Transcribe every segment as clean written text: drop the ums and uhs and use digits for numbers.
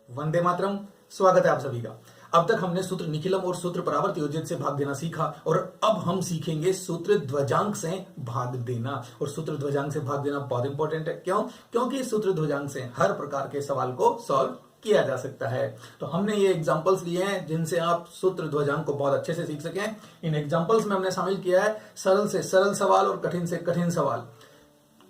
वंदे मातरम। स्वागत है आप सभी का। अब तक हमने सूत्र निखिलम और सूत्र परावर्त योजित से भाग देना सीखा और अब हम सीखेंगे सूत्र ध्वजांक से भाग देना। और सूत्र ध्वजांक से भाग देना बहुत इंपॉर्टेंट है। क्यों? क्योंकि सूत्र ध्वजांक से हर प्रकार के सवाल को सॉल्व किया जा सकता है। तो हमने ये एग्जांपल्स लिए हैं जिनसे आप सूत्र ध्वजांक को बहुत अच्छे से सीख सकें। इन एग्जांपल्स में हमने शामिल किया है सरल से सरल सवाल और कठिन से कठिन सवाल,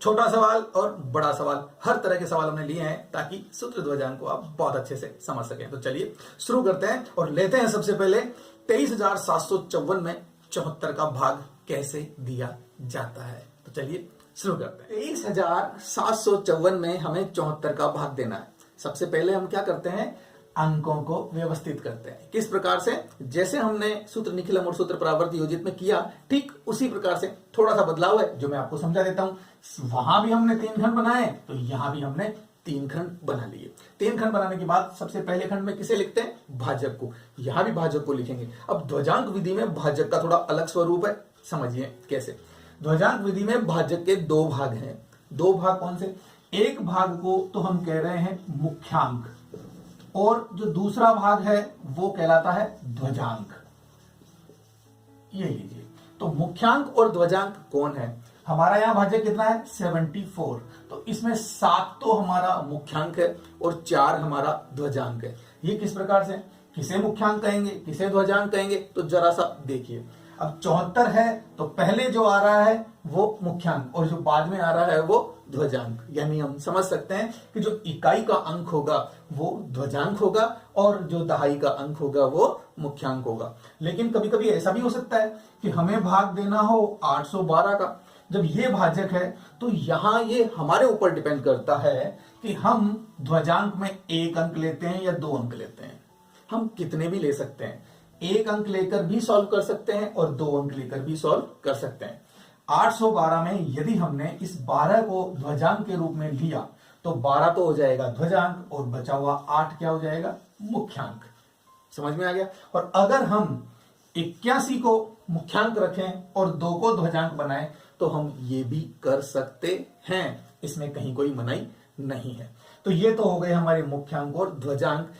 छोटा सवाल और बड़ा सवाल, हर तरह के सवाल हमने लिए हैं ताकि सूत्र ध्वजांक को आप बहुत अच्छे से समझ सकें। तो चलिए शुरू करते हैं और लेते हैं सबसे पहले 23,754 में 74 का भाग कैसे दिया जाता है। तो चलिए शुरू करते हैं। 23,754 में हमें 74 का भाग देना है। सबसे पहले हम क्या करते हैं, अंकों को व्यवस्थित करते हैं। किस प्रकार से? जैसे हमने सूत्र निखिलम और सूत्र परावर्त योजित में किया, ठीक उसी प्रकार से थोड़ा सा बदलाव है जो मैं आपको समझा देता हूं। वहां भी हमने 3 खंड बनाए तो यहां भी हमने 3 खंड बना लिए। 3 खंड बनाने के बाद सबसे पहले खंड में किसे लिखते हैं? भाजक को। यहां भी भाजक को लिखेंगे। अब ध्वजांक विधि में भाजक का थोड़ा अलग स्वरूप है, समझिए कैसे। ध्वजांक विधि में भाजक के 2 भाग हैं। 2 भाग कौन से? एक भाग को तो हम कह रहे हैं मुख्यांक और जो दूसरा भाग है वो कहलाता है ध्वजांक। ये लीजिए, तो मुख्यांक और ध्वजांक कौन है? हमारा यहां भाजक कितना है? 74। तो इसमें 7 तो हमारा मुख्यांक है और 4 हमारा ध्वजांक है। ये किस प्रकार से? किसे मुख्यांक कहेंगे, किसे ध्वजांक कहेंगे? तो जरा सा देखिए। अब 74 है तो पहले जो आ रहा है वो मुख्यांक और जो बाद में आ रहा है वो ध्वजांक। यानी हम समझ सकते हैं कि जो इकाई का अंक होगा वो ध्वजांक होगा और जो दहाई का अंक होगा वो मुख्यांक होगा। लेकिन कभी कभी ऐसा भी हो सकता है कि हमें भाग देना हो 812 का। जब ये भाजक है तो यहां ये हमारे ऊपर डिपेंड करता है कि हम ध्वजांक में 1 अंक लेते हैं या 2 अंक लेते हैं। हम कितने भी ले सकते हैं, 1 अंक लेकर भी सॉल्व कर सकते हैं और 2 अंक लेकर भी सॉल्व कर सकते हैं। 812 में यदि हमने इस 12 को ध्वजांक के रूप में लिया तो 12 तो हो जाएगा ध्वजांक और बचा हुआ 8 क्या हो जाएगा? मुख्यांक। समझ में आ गया? और अगर हम 81 को मुख्यांक रखें और 2 को ध्वजांक बनाएं तो हम ये भी कर सकते हैं। इसमें कहीं कोई मनाही नहीं है। तो ये तो हो गए हमारे मुख्यांक और ध्वजांक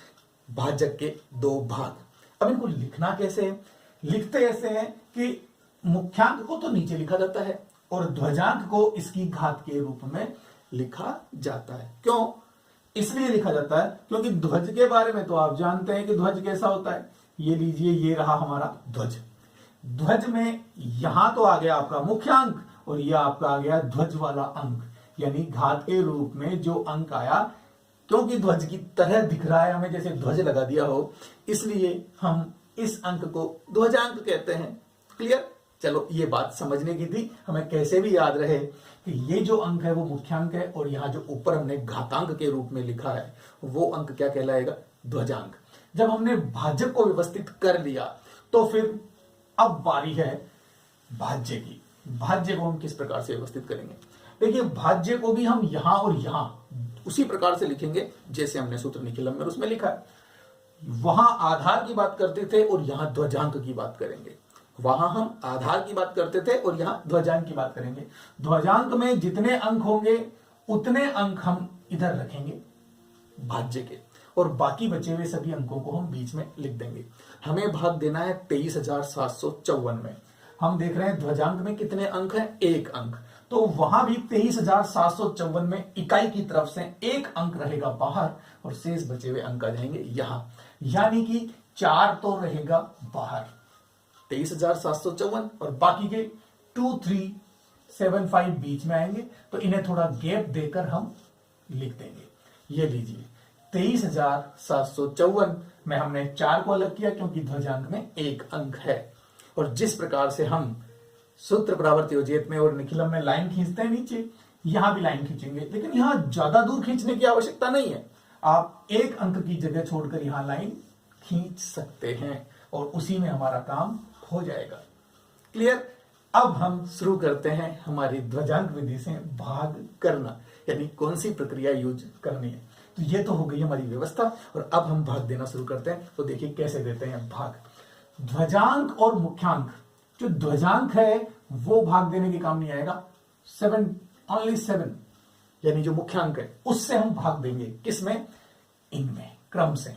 भाजक के 2 भाग। अब इनको लिखना कैसे है? लिखते ऐसे हैं कि मुख्यांक को तो नीचे लिखा जाता है और ध्वजांक को इसकी घात के रूप में लिखा जाता है। क्यों इसलिए लिखा जाता है? क्योंकि ध्वज के बारे में तो आप जानते हैं कि ध्वज कैसा होता है। ये लीजिए, ये रहा हमारा ध्वज। ध्वज में यहां तो आ गया आपका मुख्यांक और यह आपका आ गया ध्वज वाला अंक, यानी घात के रूप में जो अंक आया। क्योंकि ध्वज की तरह दिख रहा है हमें, जैसे ध्वज लगा दिया हो, इसलिए हम इस अंक को ध्वजांक कहते हैं। क्लियर? चलो, ये बात समझने की थी, हमें कैसे भी याद रहे कि ये जो अंक है वो मुख्यांक है और यहां जो ऊपर हमने घातांक के रूप में लिखा है वो अंक क्या कहलाएगा? ध्वजांक। जब हमने भाजक को व्यवस्थित कर लिया तो फिर अब बारी है भाज्य की। भाज्य को हम किस प्रकार से व्यवस्थित करेंगे? देखिए, भाज्य को भी हम यहां और यहां उसी प्रकार से लिखेंगे जैसे हमने सूत्र निखिलम में उसमें लिखा है। वहां आधार की बात करते थे और यहां ध्वजांक की बात करेंगे। वहां हम आधार की बात करते थे और यहां ध्वजांक की बात करेंगे। ध्वजांक में जितने अंक होंगे उतने अंक हम इधर रखेंगे भाज्य के और बाकी बचे हुए सभी अंकों को हम बीच में लिख देंगे। हमें भाग देना है 23,754 में। हम देख रहे हैं ध्वजांक में कितने अंक हैं? 1 अंक। तो वहां भी 23,754 में इकाई की तरफ से 1 अंक रहेगा बाहर और शेष बचे हुए अंक आ जाएंगे यहां। यानी कि 4 तो रहेगा बाहर 23,754 और बाकी के 2375 बीच में आएंगे। तो इन्हें थोड़ा गैप देकर हम लिख देंगे। ये लीजिए, 23,754 में हमने 4 को अलग किया क्योंकि ध्वजांक में 1 अंक है। और जिस प्रकार से हम सूत्र परावर्त योजित में और निखिलम में लाइन खींचते हैं नीचे, यहां भी लाइन खींचेंगे, लेकिन यहां ज्यादा दूर खींचने की आवश्यकता नहीं है। आप 1 अंक की जगह छोड़कर यहां लाइन खींच सकते हैं और उसी में हमारा काम हो जाएगा। क्लियर? अब हम शुरू करते हैं हमारी ध्वजांक विधि से भाग करना, यानी कौन सी प्रक्रिया यूज करनी है। तो ये तो हो गई हमारी व्यवस्था और अब हम भाग देना शुरू करते हैं। तो देखिए कैसे देते हैं भाग। ध्वजांक और मुख्यांक, जो ध्वजांक है वो भाग देने के काम नहीं आएगा। 7, ओनली 7, यानी जो मुख्यांक है उससे हम भाग देंगे। किसमें? इनमें। क्रम से।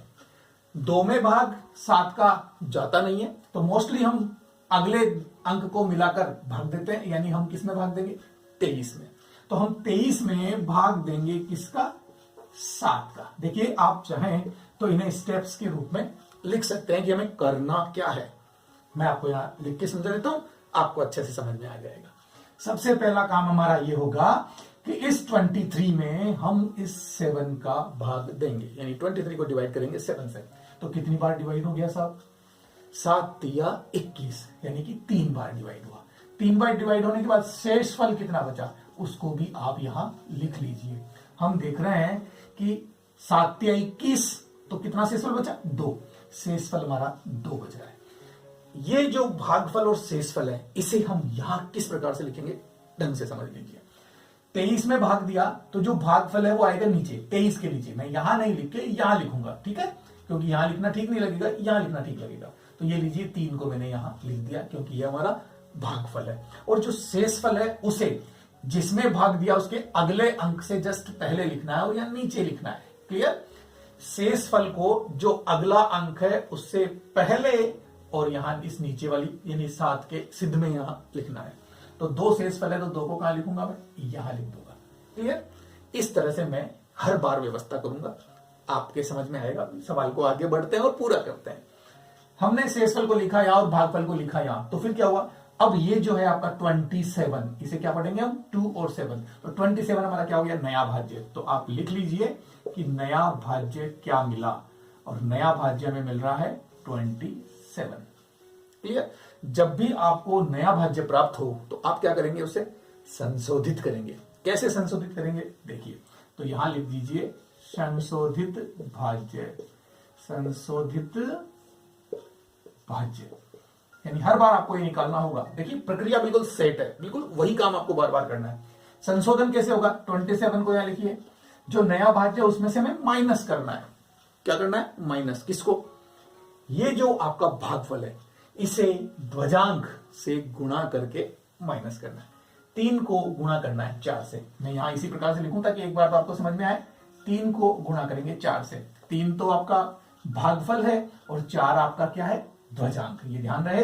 2 में भाग 7 का जाता नहीं है, तो मोस्टली हम अगले अंक को मिलाकर भाग देते हैं, यानी हम किस में भाग देंगे? 23 में। तो हम 23 में भाग देंगे किसका? 7 का। देखिए, आप चाहें तो इन्हें स्टेप्स के रूप में लिख सकते हैं कि हमें करना क्या है। मैं आपको यहां लिख के समझा देता हूं, आपको अच्छे से समझ में आ जाएगा। सबसे पहला काम हमारा ये होगा कि इस 23 में हम इस 7 का भाग देंगे, यानी 23 को डिवाइड करेंगे 7 से। तो कितनी बार डिवाइड हो गया साहब? 7 तिया 21, यानी कि 3 बार डिवाइड हुआ। 3 बार डिवाइड होने के बाद शेषफल कितना बचा, उसको भी आप यहां लिख लीजिए। हम देख रहे हैं कि 7 तिया 21, तो कितना शेषफल बचा? 2। शेषफल हमारा 2 बच रहा है। ये जो भागफल और शेषफल है, इसे हम यहां किस प्रकार से लिखेंगे, ढंग से समझ लीजिए। 23 में भाग दिया तो जो भागफल है वो आएगा नीचे, 23 के नीचे। मैं यहां नहीं लिख के यहां लिखूंगा, ठीक है, क्योंकि यहां लिखना ठीक नहीं लगेगा, यहां लिखना ठीक लगेगा। तो ये लीजिए, 3 को मैंने यहां लिख दिया क्योंकि ये हमारा भागफल है। और जो शेषफल है उसे जिसमें भाग दिया उसके अगले अंक से जस्ट पहले लिखना है और या नीचे लिखना है। क्लियर? शेषफल को जो अगला अंक है उससे पहले और यहां इस नीचे वाली यानी 7 के सिद्ध में यहां लिखना है। तो 2 शेषफल है, तो 2 को कहां लिखूंगा? मैं यहां लिख दूंगा। क्लियर? इस तरह से मैं हर बार व्यवस्था करूंगा, आपके समझ में आएगा। सवाल को आगे बढ़ते हैं और पूरा करते हैं। हमने शेषफल को लिखा यहां और भागफल को लिखा यहां, तो फिर क्या हुआ? अब ये जो है आपका 27, इसे क्या पढ़ेंगे हम? 2 और 7। तो 27 हमारा क्या हो गया? नया भाज्य। तो आप लिख लीजिए कि नया भाज्य क्या मिला, और नया भाज्य हमें मिल रहा है 27। क्लियर? जब भी आपको नया भाज्य प्राप्त हो तो आप क्या करेंगे? उसे संशोधित करेंगे। कैसे संशोधित करेंगे? देखिए, तो यहां लिख दीजिए संशोधित भाज्य। संशोधित भाज्य यानी हर बार आपको ये निकालना होगा। देखिए, प्रक्रिया बिल्कुल सेट है, बिल्कुल वही काम आपको बार बार करना है। संशोधन कैसे होगा? 27 को यहां लिखिए, जो नया भाज्य उसमें से हमें माइनस करना है। क्या करना है? माइनस। किसको? ये जो आपका भागफल है इसे ध्वजांक से गुणा करके माइनस करना है। 3 को गुणा करना है 4 से। मैं यहां इसी प्रकार से लिखूं ताकि एक बार तो आपको समझ में आए। 3 को गुणा करेंगे 4 से। 3 तो आपका भागफल है और 4 आपका क्या है? ध्वजांक। ये ध्यान रहे,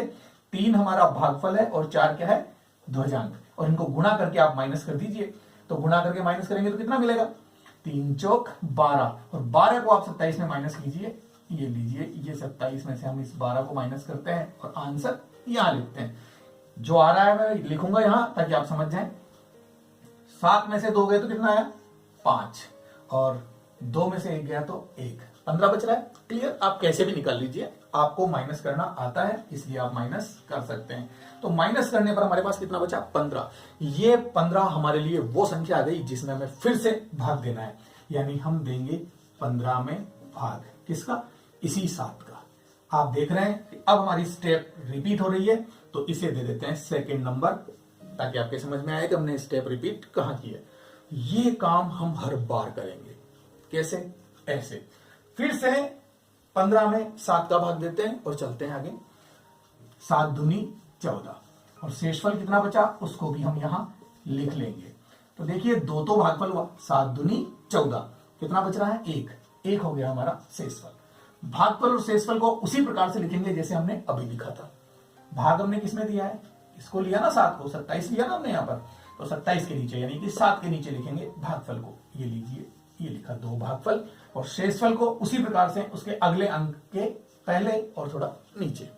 3 हमारा भागफल है और 4 क्या है? ध्वजांक। और इनको गुणा करके आप माइनस कर दीजिए। तो गुणा करके माइनस करेंगे तो कितना मिलेगा? 3 चौक 12, और 12 को आप 27 में माइनस कीजिए। ये लीजिए, ये 27 में से हम इस 12 को माइनस करते हैं और आंसर यहां लिखते हैं। जो आ रहा है मैं लिखूंगा यहां ताकि आप समझ जाएं। 7 में से 2 गए तो कितना आया? 5, और 2 में से 1 गया तो 1, 15 बच रहा है। क्लियर? आप कैसे भी निकाल लीजिए, आपको माइनस करना आता है इसलिए आप माइनस कर सकते हैं। तो माइनस करने पर हमारे पास कितना बचा? 15। ये 15 हमारे लिए वो संख्या आ गई जिसमें हमें फिर से भाग देना है, यानी हम देंगे 15 में भाग। किसका? इसी 7 का। आप देख रहे हैं कि अब हमारी स्टेप रिपीट हो रही है, तो इसे दे देते हैं सेकंड नंबर, ताकि आपके समझ में आए कि हमने स्टेप रिपीट कहां की है। ये काम हम हर बार करेंगे। कैसे? ऐसे। फिर से 15 में 7 का भाग देते हैं और चलते हैं आगे। 7 दूनी 14, और शेषफल कितना बचा उसको भी हम यहां लिख लेंगे। तो देखिए, 2 तो भागफल हुआ, 7 दूनी 14, कितना बच रहा है? 1 हो गया हमारा शेषफल। भागफल और शेषफल को उसी प्रकार से लिखेंगे जैसे हमने अभी लिखा था। भाग हमने किसमें दिया है? इसको लिया ना 7 को, 27 लिया ना हमने यहां पर, तो 27 के नीचे यानी कि 7 के नीचे लिखेंगे भागफल को। ये लीजिए, ये लिखा 2 भागफल, और शेषफल को उसी प्रकार से उसके अगले अंक के पहले और थोड़ा नीचे।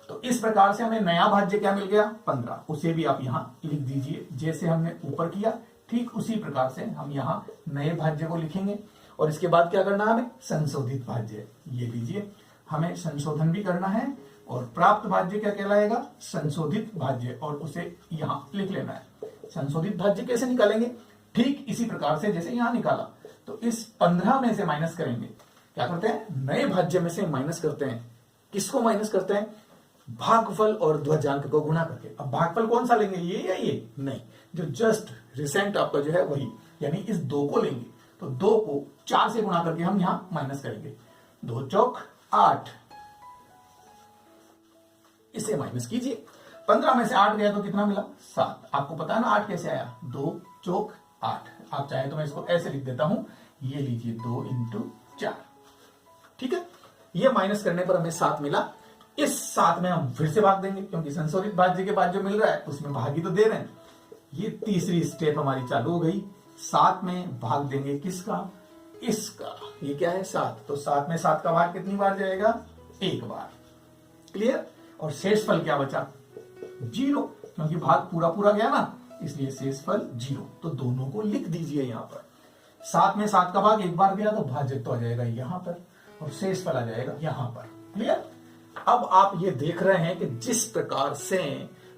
तो इस प्रकार से हमें नया भाज्य क्या मिल गया? 15। उसे भी आप यहां लिख दीजिए जैसे हमने ऊपर किया, ठीक उसी प्रकार से हम यहां नए भाज्य को लिखेंगे। और इसके बाद क्या करना है हमें? संशोधित भाज्य। ये लीजिए, हमें संशोधन भी करना है, और प्राप्त भाज्य क्या कहलाएगा? संशोधित भाज्य, और उसे यहां लिख लेना है। संशोधित भाज्य कैसे निकालेंगे? ठीक इसी प्रकार से जैसे यहां निकाला। तो इस 15 में से माइनस करेंगे। क्या करते हैं? नए भाज्य में से माइनस करते हैं। किसको माइनस करते हैं? भागफल और ध्वजांक को गुणा करके। अब भागफल कौन सा लेंगे, ये या ये? नहीं, जो जस्ट रिसेंट आपका जो है वही, यानी इस 2 को लेंगे। तो 2 को 4 से गुणा करके हम यहां माइनस करेंगे। 2 चौक 8, इसे माइनस कीजिए। 15 में से 8 गया तो कितना मिला? 7। आपको पता है ना 8 कैसे आया? 2 चौक 8। आप चाहे तो मैं इसको ऐसे लिख देता हूं, ये लीजिए 2 × 4। ठीक है, ये माइनस करने पर हमें 7 मिला। इस 7 में हम फिर से भाग देंगे क्योंकि संशोधित भाज्य के बाद जो मिल रहा है उसमें भाग ही तो दे रहे हैं। ये तीसरी स्टेप हमारी चालू हो गई। 7 में भाग देंगे किसका, इसका। ये क्या है 7, तो 7 में 7 का भाग कितनी बार जाएगा, 1 बार। क्लियर। और शेषफल क्या बचा, 0, क्योंकि भाग पूरा पूरा गया ना, इसलिए शेषफल 0। तो दोनों को लिख दीजिए यहां पर। 7 में 7 का भाग 1 बार गया तो भाज्य तो आ जाएगा यहां पर और शेषफल आ जाएगा यहां पर। क्लियर। अब आप ये देख रहे हैं कि जिस प्रकार से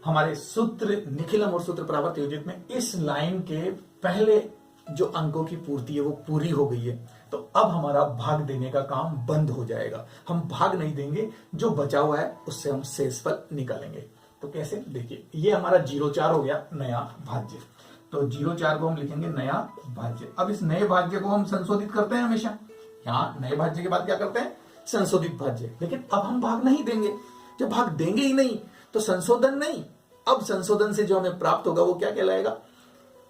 हमारे सूत्र निखिलम और सूत्र परावर्त योजित में इस लाइन के पहले जो अंकों की पूर्ति है वो पूरी हो गई है, तो अब हमारा भाग देने का काम बंद हो जाएगा। हम भाग नहीं देंगे, जो बचा हुआ है उससे हम शेषफल निकालेंगे। तो कैसे, देखिए ये हमारा 0,4 हो गया नया भाज्य, तो 0,4 को हम लिखेंगे नया भाज्य। अब इस नए भाज्य को हम संशोधित करते हैं हमेशा, यहाँ नए भाज्य के बाद क्या करते हैं, संशोधित भाज्य। लेकिन अब हम भाग नहीं देंगे, जब भाग देंगे ही नहीं तो संशोधन नहीं। अब संशोधन से जो हमें प्राप्त होगा वो क्या कहलाएगा,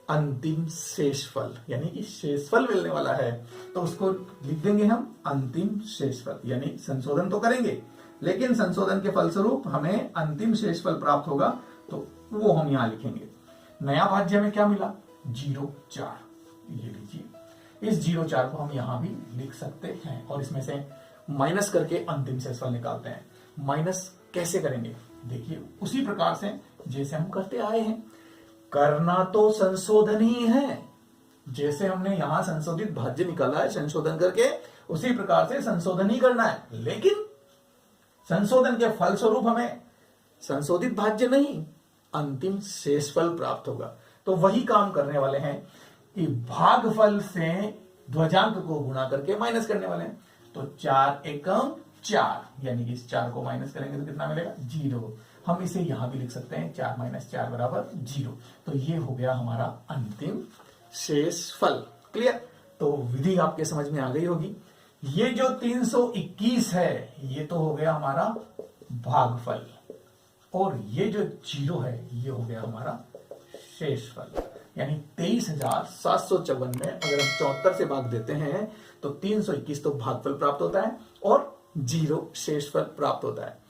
अंतिम शेषफल, यानी कि शेषफल मिलने वाला है तो उसको लिख देंगे हम अंतिम शेषफल। यानी संशोधन तो करेंगे लेकिन संशोधन के फलस्वरूप हमें अंतिम शेषफल प्राप्त होगा, तो वो हम यहां लिखेंगे। नया भाज्य में क्या मिला, 0,4। ये लीजिए, इस 0,4 को हम यहां भी लिख सकते हैं और इसमें से माइनस करके अंतिम शेषफल निकालते हैं। माइनस कैसे करेंगे, देखिए उसी प्रकार से जैसे हम करते आए हैं। करना तो संशोधन ही है, जैसे हमने यहां संशोधित भाज्य निकाला है संशोधन करके, उसी प्रकार से संशोधन ही करना है। लेकिन संशोधन के फलस्वरूप हमें संशोधित भाज्य नहीं, अंतिम शेषफल प्राप्त होगा। तो वही काम करने वाले हैं कि भागफल से ध्वजांक को गुणा करके माइनस करने वाले हैं। तो 4 एकम 4, यानी कि इस 4 को माइनस करेंगे तो कितना मिलेगा, 0। हम इसे यहां भी लिख सकते हैं 4 - 4 बराबर 0। तो ये हो गया हमारा अंतिम शेषफल। क्लियर। तो विधि आपके समझ में आ गई होगी। ये जो 321 है ये तो हो गया हमारा भागफल, और ये जो 0 है ये हो गया हमारा शेषफल। यानी 23,754 में अगर हम 74 से भाग देते हैं तो 321 तो भागफल प्राप्त होता है और 0 शेषफल प्राप्त होता है।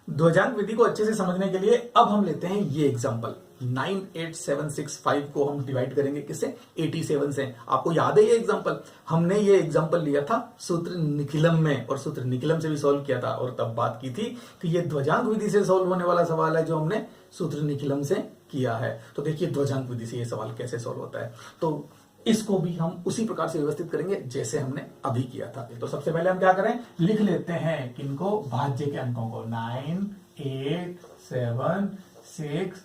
ध्वजांक विधि को अच्छे से समझने के लिए अब हम लेते हैं ये एग्जांपल। 98765 को हम डिवाइड करेंगे किससे, 87 से। आपको याद है ये एग्जांपल, हमने ये एग्जांपल लिया था सूत्र निखिलम में और सूत्र निखिलम से भी सॉल्व किया था और तब बात की थी कि ये ध्वजांक विधि से सॉल्व होने वाला सवाल है जो हमने सूत्र निखिलम से किया है। तो देखिए ध्वजांक विधि से ये सवाल कैसे सॉल्व होता है, तो इसको भी हम उसी प्रकार से व्यवस्थित करेंगे जैसे हमने अभी किया था। तो सबसे पहले हम क्या करें, लिख लेते हैं किनको, भाज्य के अंकों को, 9, 8, 7, 6,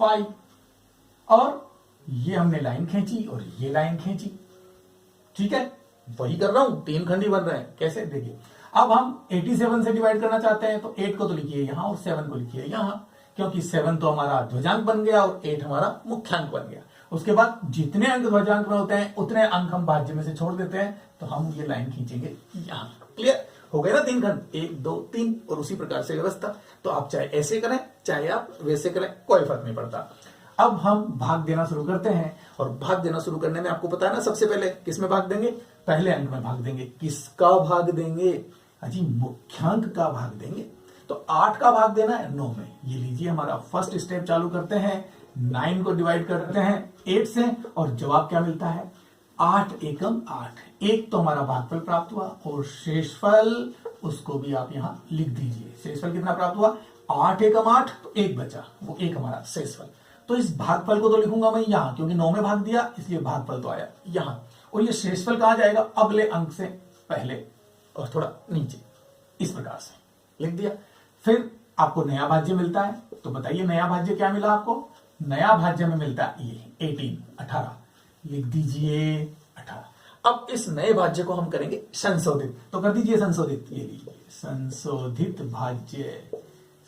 5। और ये हमने लाइन खींची और ये लाइन खींची, ठीक है, वही कर रहा हूं, 3 खंड ही बन रहे हैं। कैसे, देखिए अब हम 87 से डिवाइड करना चाहते हैं तो 8 को तो लिखिए यहां और 7 को लिखिए यहां, क्योंकि 7 तो हमारा ध्वजांक बन गया और 8 हमारा मुख्यांक बन गया। उसके बाद जितने अंक ध्वजांक में होते हैं उतने अंक हम भाज्य में से छोड़ देते हैं, तो हम ये लाइन खींचेंगे यहां। क्लियर हो गए ना, 3 खंड, 1, 2, 3, और उसी प्रकार से व्यवस्था। तो आप चाहे ऐसे करें चाहे आप वैसे करें, कोई फर्क नहीं पड़ता। अब हम भाग देना शुरू करते हैं, और भाग देना शुरू करने में आपको पता है ना, सबसे पहले किस में भाग देंगे, पहले अंक में भाग देंगे। किसका भाग देंगे, अजी मुख्यांक का भाग देंगे। तो 8 का भाग देना है 9 में। ये लीजिए हमारा फर्स्ट स्टेप चालू करते हैं, 9 को डिवाइड करते हैं 8 से और जवाब क्या मिलता है, 8 एकम 8। एक तो हमारा भागफल प्राप्त हुआ और शेषफल उसको भी आप यहां लिख दीजिए। शेषफल कितना प्राप्त हुआ, 8 एकम 8, तो 1 बचा, वो 1 हमारा शेषफल। तो इस भागफल को तो लिखूंगा मैं यहां, क्योंकि 9 में भाग दिया इसलिए भागफल तो आया यहां। और ये शेषफल कहां जाएगा, अगले अंक से पहले और थोड़ा नीचे, इस प्रकार से लिख दिया। फिर आपको नया भाज्य मिलता है, तो बताइए नया भाज्य क्या मिला आपको, नया भाज्य में मिलता है ये 18 लिख दीजिए 18। अब इस नए भाज्य को हम करेंगे संशोधित, तो कर दीजिए संशोधित। ये लीजिए संशोधित भाज्य,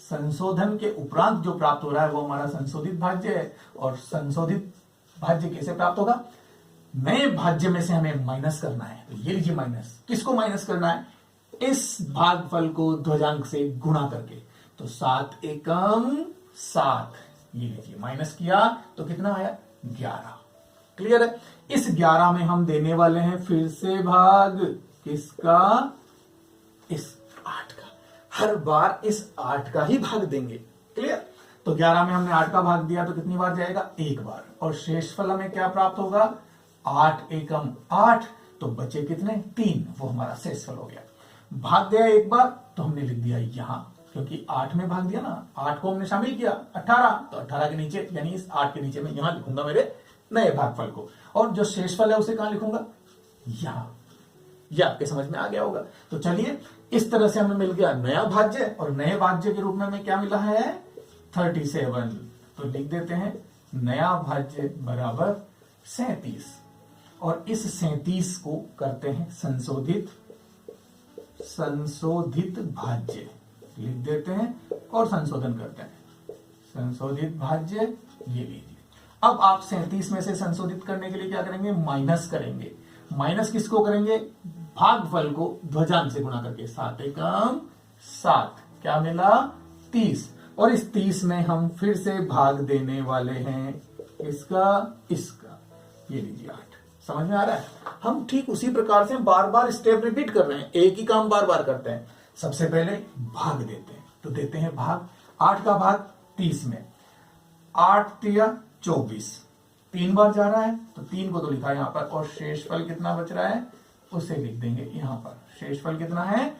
संशोधन के उपरांत जो प्राप्त हो रहा है वो हमारा संशोधित भाज्य है। और संशोधित भाज्य कैसे प्राप्त होगा, नए भाज्य में से हमें माइनस करना है। तो ये लीजिए माइनस, किसको माइनस करना है, इस भागफल को ध्वजांक से गुणा करके। तो 7 एकम 7, ये लीजिए माइनस किया तो कितना आया, 11। क्लियर है। इस 11 में हम देने वाले हैं फिर से भाग किसका? इस 8 का। हर बार इस 8 का ही भाग देंगे। क्लियर? तो 11 में हमने 8 का भाग दिया तो कितनी बार जाएगा? एक बार। और शेषफल हमें क्या प्राप्त होगा? 8 एकम 8, तो बचे कितने? 3, वो हमारा शेषफल हो गया। भाग दिया एक बार तो हमने लिख दिया यहां, क्योंकि 8 में भाग दिया ना, 8 को हमने शामिल किया 18, तो 18 के नीचे यानी इस 8 के नीचे मैं यहां लिखूंगा मेरे नए भागफल को, और जो शेषफल है उसे कहां लिखूंगा? यहां। यह आपके समझ में आ गया होगा। तो चलिए, इस तरह से हमें मिल गया नया भाज्य, और नए भाज्य के रूप में हमें क्या मिला है? 37। तो लिख देते हैं नया भाज्य बराबर 37, और इस 37 को करते हैं संशोधित भाज्य। लिख देते हैं और संशोधन करते हैं संशोधित भाज्य। ये लीजिए। अब आप 37 में से संशोधित करने के लिए क्या करेंगे? माइनस करेंगे। माइनस किसको करेंगे? भागफल को ध्वजांक से गुणा करके। 7 एकम 7, क्या मिला? 30। और इस 30 में हम फिर से भाग देने वाले हैं इसका। ये लीजिए 8। समझ में आ रहा है? हम ठीक उसी प्रकार से बार बार स्टेप रिपीट कर रहे हैं, एक ही काम बार बार करते हैं। सबसे पहले भाग देते हैं, तो देते हैं भाग। 8 का भाग 30 में, 8 तिया 24, 3 बार जा रहा है, तो 3 को तो लिखा है यहां पर, और शेषफल कितना बच रहा है उसे लिख देंगे यहां पर। शेषफल कितना है?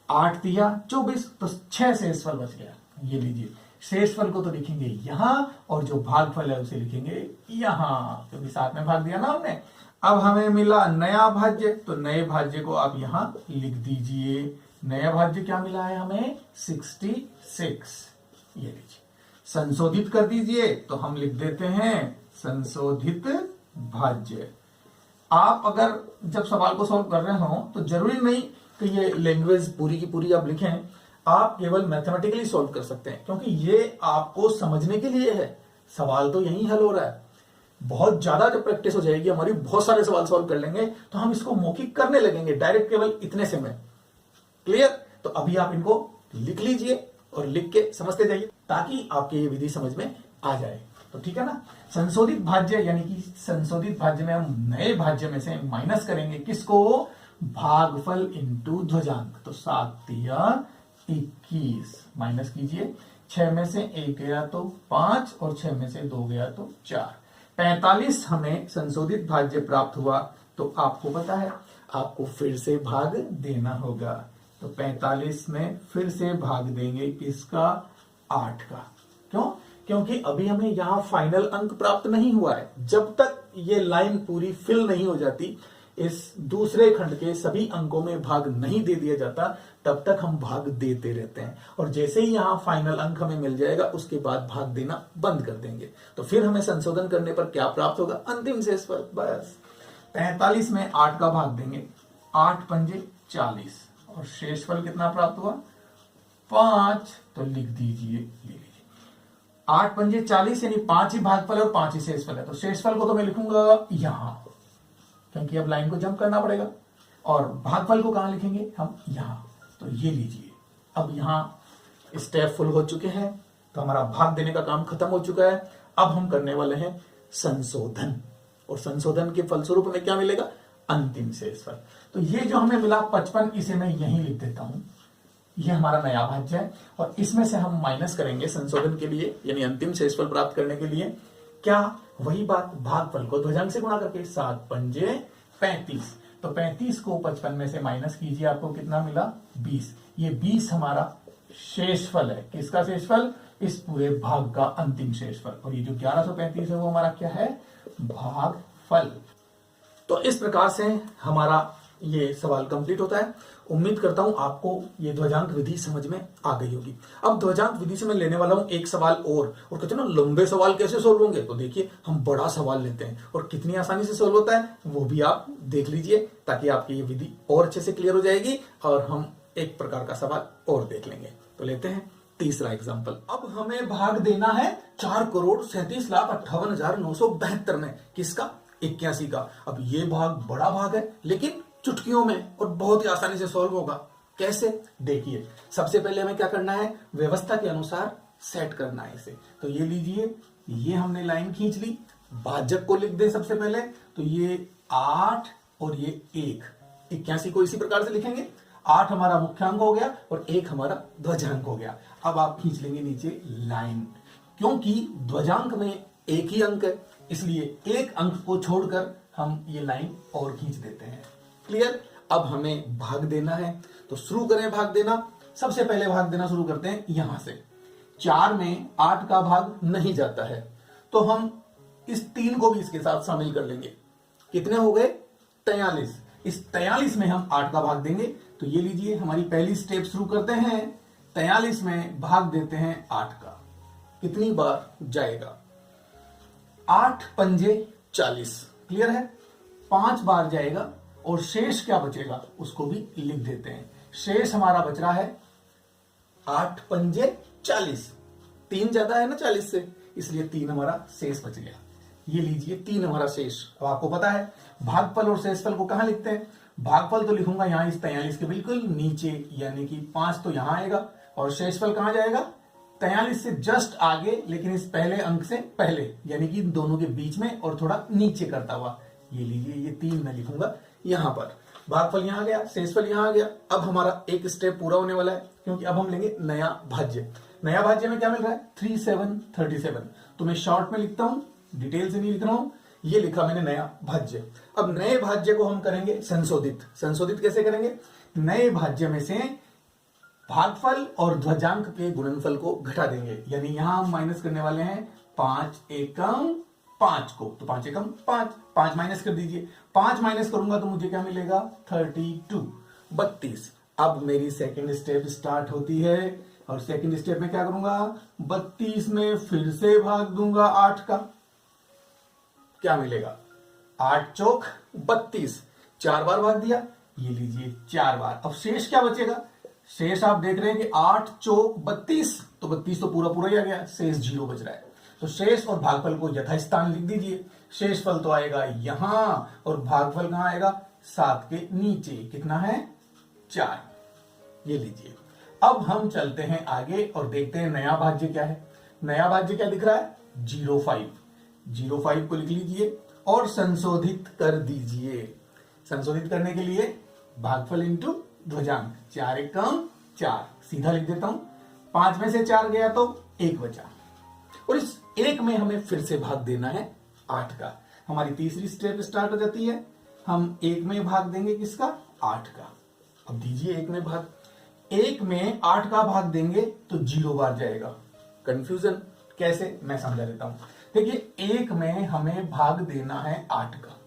8 तिया 24, तो 6 शेषफल बच गया। ये लीजिए, शेषफल को तो लिखेंगे यहां, और जो भागफल है उसे लिखेंगे यहां, क्योंकि साथ में भाग दिया ना हमने। अब हमें मिला नया भाज्य, तो नए भाज्य को आप यहां लिख दीजिए। नया भाज्य क्या मिला है हमें? 66। ये लीजिए, संशोधित कर दीजिए, तो हम लिख देते हैं संशोधित भाज्य। आप अगर जब सवाल को सॉल्व कर रहे हो तो जरूरी नहीं कि ये लैंग्वेज पूरी की पूरी आप लिखें, आप केवल मैथमेटिकली सॉल्व कर सकते हैं, क्योंकि ये आपको समझने के लिए है। सवाल तो यही हल हो रहा है। बहुत ज्यादा जब प्रैक्टिस हो जाएगी हमारी, बहुत सारे सवाल सॉल्व कर लेंगे, तो हम इसको मौखिक करने लगेंगे डायरेक्ट, केवल इतने से में। क्लियर? तो अभी आप इनको लिख लीजिए और लिख के समझते जाइए, ताकि आपके ये विधि समझ में आ जाए। तो ठीक है ना? संशोधित भाज्य, यानी कि संशोधित भाज्य में हम नए भाज्य में से माइनस करेंगे किसको? भागफल इंटू ध्वजांक। तो 7 तिया 21, माइनस कीजिए। 6 में से 1 गया तो 5, और 6 में से 2 गया तो 4। 45 हमें संशोधित भाज्य प्राप्त हुआ। तो आपको पता है, आपको फिर से भाग देना होगा। तो 45 में फिर से भाग देंगे किसका? 8 का। क्यों? क्योंकि अभी हमें यहां फाइनल अंक प्राप्त नहीं हुआ है। जब तक ये लाइन पूरी फिल नहीं हो जाती, इस दूसरे खंड के सभी अंकों में भाग नहीं दे दिया जाता, तब तक हम भाग देते रहते हैं। और जैसे ही यहां फाइनल अंक हमें मिल जाएगा, उसके बाद भाग देना बंद कर देंगे। तो फिर हमें संशोधन करने पर क्या प्राप्त होगा? अंतिम शेषफल। बस 45 में 8 का भाग देंगे, 8 पंजे 40, और शेषफल कितना प्राप्त हुआ? 5। तो लिख दीजिए, 8 पंजे 40, यानी 5 ही भागफल और 5 ही शेषफल है। तो शेषफल को तो मैं लिखूंगा यहां, क्योंकि अब लाइन को जंप करना पड़ेगा। और भागफल को कहां लिखेंगे हम? यहां। तो ये लीजिए, अब यहां स्टेप फुल हो चुके हैं, तो हमारा भाग देने का काम खत्म हो चुका है। अब हम करने वाले हैं संशोधन, और संशोधन के फलस्वरूप हमें क्या मिलेगा? अंतिम शेषफल। तो ये जो हमें मिला 55, इसे मैं यहीं लिख देता हूं। ये हमारा नया भाज्य है, और इसमें से हम माइनस करेंगे संशोधन के लिए, यानी अंतिम शेषफल प्राप्त करने के लिए। क्या? वही बात, भागफल को ध्वजांक से गुणा करके। 7 पंजे 35, तो 35 को 55 में से माइनस कीजिए, आपको कितना मिला? 20। ये 20 हमारा शेषफल है। किसका शेषफल? इस पूरे भाग का अंतिम शेषफल। और ये जो 1135 है वो हमारा क्या है? भागफल। तो इस प्रकार से हमारा ये सवाल कंप्लीट होता है। उम्मीद करता हूं आपको ये ध्वजांक विधि समझ में आ गई होगी। अब ध्वजांक विधि से मैं लेने वाला हूं एक सवाल और कहते हैं ना लंबे सवाल कैसे सोल्व होंगे, तो देखिए हम बड़ा सवाल लेते हैं और कितनी आसानी से सोल्व होता है वो भी आप देख लीजिए, ताकि आपकी ये विधि और अच्छे से क्लियर हो जाएगी। और हम एक प्रकार का सवाल और देख लेंगे। तो लेते हैं तीसरा एग्जाम्पल। अब हमें भाग देना है 4,37,58,972 में। किसका? 81 का। अब ये भाग बड़ा भाग है, लेकिन चुटकियों में और बहुत ही आसानी से सॉल्व होगा। कैसे? देखिए, सबसे पहले हमें क्या करना है? व्यवस्था के अनुसार सेट करना है इसे। तो ये लीजिए, ये हमने लाइन खींच ली। भाजक को लिख दे सबसे पहले, तो ये 8 और ये 1, 81 को इसी प्रकार से लिखेंगे। 8 हमारा मुख्यांक हो गया और 1 हमारा ध्वजांक हो गया। अब आप खींच लेंगे नीचे लाइन, क्योंकि ध्वजांक में एक ही अंक है, इसलिए एक अंक को छोड़कर हम ये लाइन और खींच देते हैं। क्लियर? अब हमें भाग देना है, तो शुरू करें भाग देना। सबसे पहले भाग देना शुरू करते हैं यहां से। 4 में 8 का भाग नहीं जाता है, तो हम इस 3 को भी इसके साथ शामिल कर लेंगे। कितने हो गए? 43। इस 43 में हम 8 का भाग देंगे, तो ये लीजिए हमारी पहली स्टेप शुरू करते हैं। 43 में भाग देते हैं 8 का। कितनी बार जाएगा? 8 पंजे 40। क्लियर है? 5 बार जाएगा और शेष क्या बचेगा उसको भी लिख देते हैं। शेष हमारा बच रहा है 8 पंजे 40। 3 ज्यादा है ना 40 से, इसलिए 3 हमारा शेष बच गया। ये लीजिए 3 हमारा शेष। अब आपको पता है भागफल और शेषफल को कहां लिखते हैं? भागफल तो लिखूंगा यहां इस 43 के बिल्कुल नीचे, यानी कि 5 तो यहां आएगा, और शेषफल कहां जाएगा? 43 से जस्ट आगे, लेकिन इस पहले अंक से पहले, यानी कि दोनों के बीच में और थोड़ा नीचे करता हुआ। ये लीजिए ये 3 मैं लिखूंगा यहां पर। भागफल यहां आ गया, शेषफल यहां आ गया। अब हमारा एक स्टेप पूरा होने वाला है, क्योंकि अब हम लेंगे नया भाज्य। नया भाज्य में क्या मिल रहा है? 3 7 37। तो मैं शॉर्ट में लिखता हूं, डिटेल से नहीं लिख रहा हूं। ये लिखा मैंने नया भाज्य। अब नए भाज्य को हम करेंगे संशोधित। संशोधित कैसे करेंगे? नए भाज्य में से भागफल और ध्वजांक के गुणनफल को घटा देंगे, यानी यहां हम माइनस करने वाले हैं 5 एकम 5 को, तो 5 एकम 5, 5 माइनस कर दीजिए। 5 माइनस करूंगा तो मुझे क्या मिलेगा? 32। अब मेरी सेकंड स्टेप स्टार्ट होती है, और सेकंड स्टेप में क्या करूंगा? 32 में फिर से भाग दूंगा 8 का। क्या मिलेगा? 8 चौक 32। 4 बार भाग दिया, ये लीजिए 4 बार। अब शेष क्या बचेगा? शेष आप देख रहे हैं कि 8 चौक 32, तो 32 तो पूरा पूरा ही आ गया, शेष 0 बच रहा है। तो शेष और भागफल को यथास्थान लिख दीजिए। शेषफल तो आएगा यहां, और भागफल कहां आएगा? 7 के नीचे। कितना है? 4। ये लीजिए। अब हम चलते हैं आगे और देखते हैं नया भाज्य क्या है। नया भाज्य क्या दिख रहा है? 05। 05 को लिख लीजिए और संशोधित कर दीजिए। संशोधित करने के लिए भागफल इंटू ध्वजांक, 4 एकम 4, सीधा लिख देता हूं। 5 में से 4 गया तो 1 बचा, और इस 1 में हमें फिर से भाग देना है 8 का। हमारी तीसरी स्टेप स्टार्ट हो जाती है। हम 1 में भाग देंगे किसका? 8 का। अब दीजिए 1 में भाग। 1 में 8 का भाग देंगे तो 0 बार जाएगा। कंफ्यूजन कैसे? मैं समझा देता हूं। देखिए 1 में हमें भाग देना है 8 का।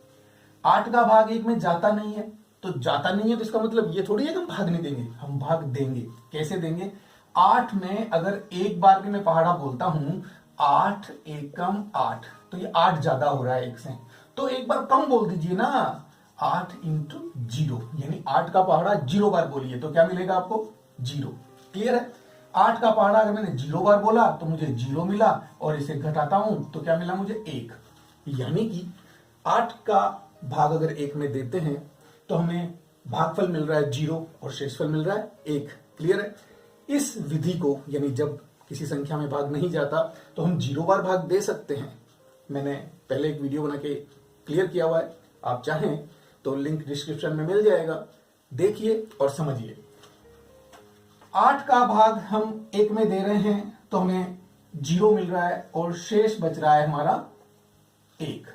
8 का भाग 1 में जाता नहीं है, तो जाता नहीं है तो इसका मतलब ये थोड़ी है कि हम भाग नहीं देंगे, हम भाग देंगे। कैसे देंगे? 8 में अगर एक बार के मैं पहाड़ा बोलता हूं 8 एकम 8, तो ये 8 ज्यादा हो रहा है 1 से, तो एक बार कम बोल दीजिए ना। 8 इंटू 0, यानी 8 का पहाड़ा 0 बार बोलिए तो क्या मिलेगा आपको? 0। क्लियर है? 8 का पहाड़ा अगर मैंने 0 बार बोला तो मुझे 0 मिला, और इसे घटाता हूं तो क्या मिला मुझे? 1। यानी कि 8 का भाग अगर 1 में देते हैं तो हमें भागफल मिल रहा है 0 और शेषफल मिल रहा है 1। क्लियर है? इस विधि को, यानी जब किसी संख्या में भाग नहीं जाता तो हम 0 बार भाग दे सकते हैं। मैंने पहले एक वीडियो बना के क्लियर किया हुआ है, आप चाहें तो लिंक डिस्क्रिप्शन में मिल जाएगा, देखिए और समझिए। 8 का भाग हम 1 में दे रहे हैं तो हमें 0 मिल रहा है, और शेष बच रहा है हमारा 1।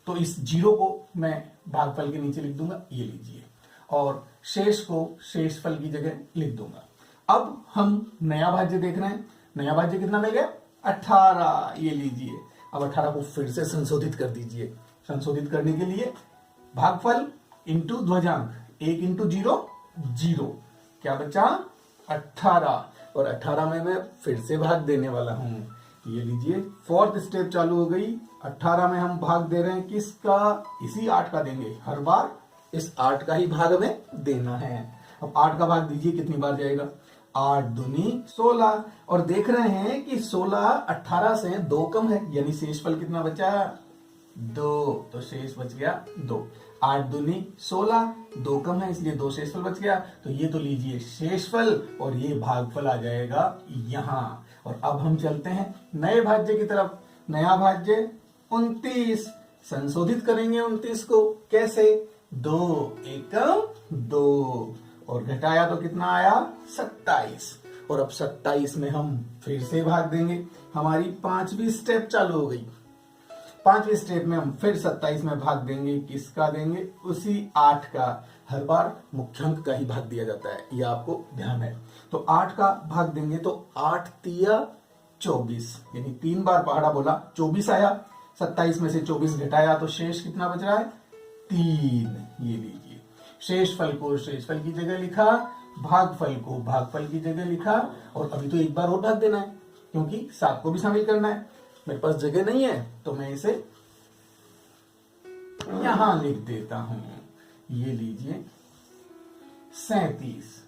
तो इस 0 को मैं भागफल के नीचे लिख दूंगा, ये लीजिए, और शेष को शेषफल की जगह लिख दूंगा। अब हम नया भाज्य देख रहे हैं। नया भाज्य कितना मिल गया? 18। ये लीजिए। अब 18 को फिर से संशोधित कर दीजिए। संशोधित करने के लिए भागफल इंटू ध्वजांक, 1 इंटू 0 0, क्या बचा? 18, और 18 में मैं फिर से भाग देने वाला हूं। ये लीजिए, फोर्थ स्टेप चालू हो गई। 18 में हम भाग दे रहे हैं किसका? इसी 8 का देंगे। हर बार इस 8 का ही भाग हमें देना है। अब 8 का भाग दीजिए, कितनी बार जाएगा? 8 दूनी 16, और देख रहे हैं कि 16 18 से 2 कम है, यानी शेषफल कितना बचा? 2, तो शेष बच गया 2। 8 दूनी 16, 2 कम है इसलिए 2 शेषफल बच गया, तो ये तो लीजिए शेषफल, और ये भागफल आ जाएगा यहां। और अब हम चलते हैं नए भाज्य की तरफ। नया भाज्य 29, संशोधित करेंगे 29 को। कैसे? 2 एकम 2 और घटाया तो कितना आया 27। और अब 27 में हम फिर से भाग देंगे। हमारी पांचवी स्टेप चालू हो गई। पांचवी स्टेप में हम फिर 27 में भाग देंगे। किसका देंगे? उसी 8 का। हर बार मुख्यांक का ही भाग दिया जाता है, यह आपको ध्यान है। तो 8 का भाग देंगे तो 8 तिया 24, यानी 3 बार पहाड़ा बोला 24 आया। 27 में से 24 घटाया तो शेष कितना बच रहा है? 3। ये लीजिए, शेष फल को शेष फल की जगह लिखा, भागफल को भागफल की जगह लिखा। और अभी तो एक बार और भाग देना है क्योंकि 7 को भी शामिल करना है। मेरे पास जगह नहीं है तो मैं इसे यहां लिख देता हूं। ये लीजिए 37।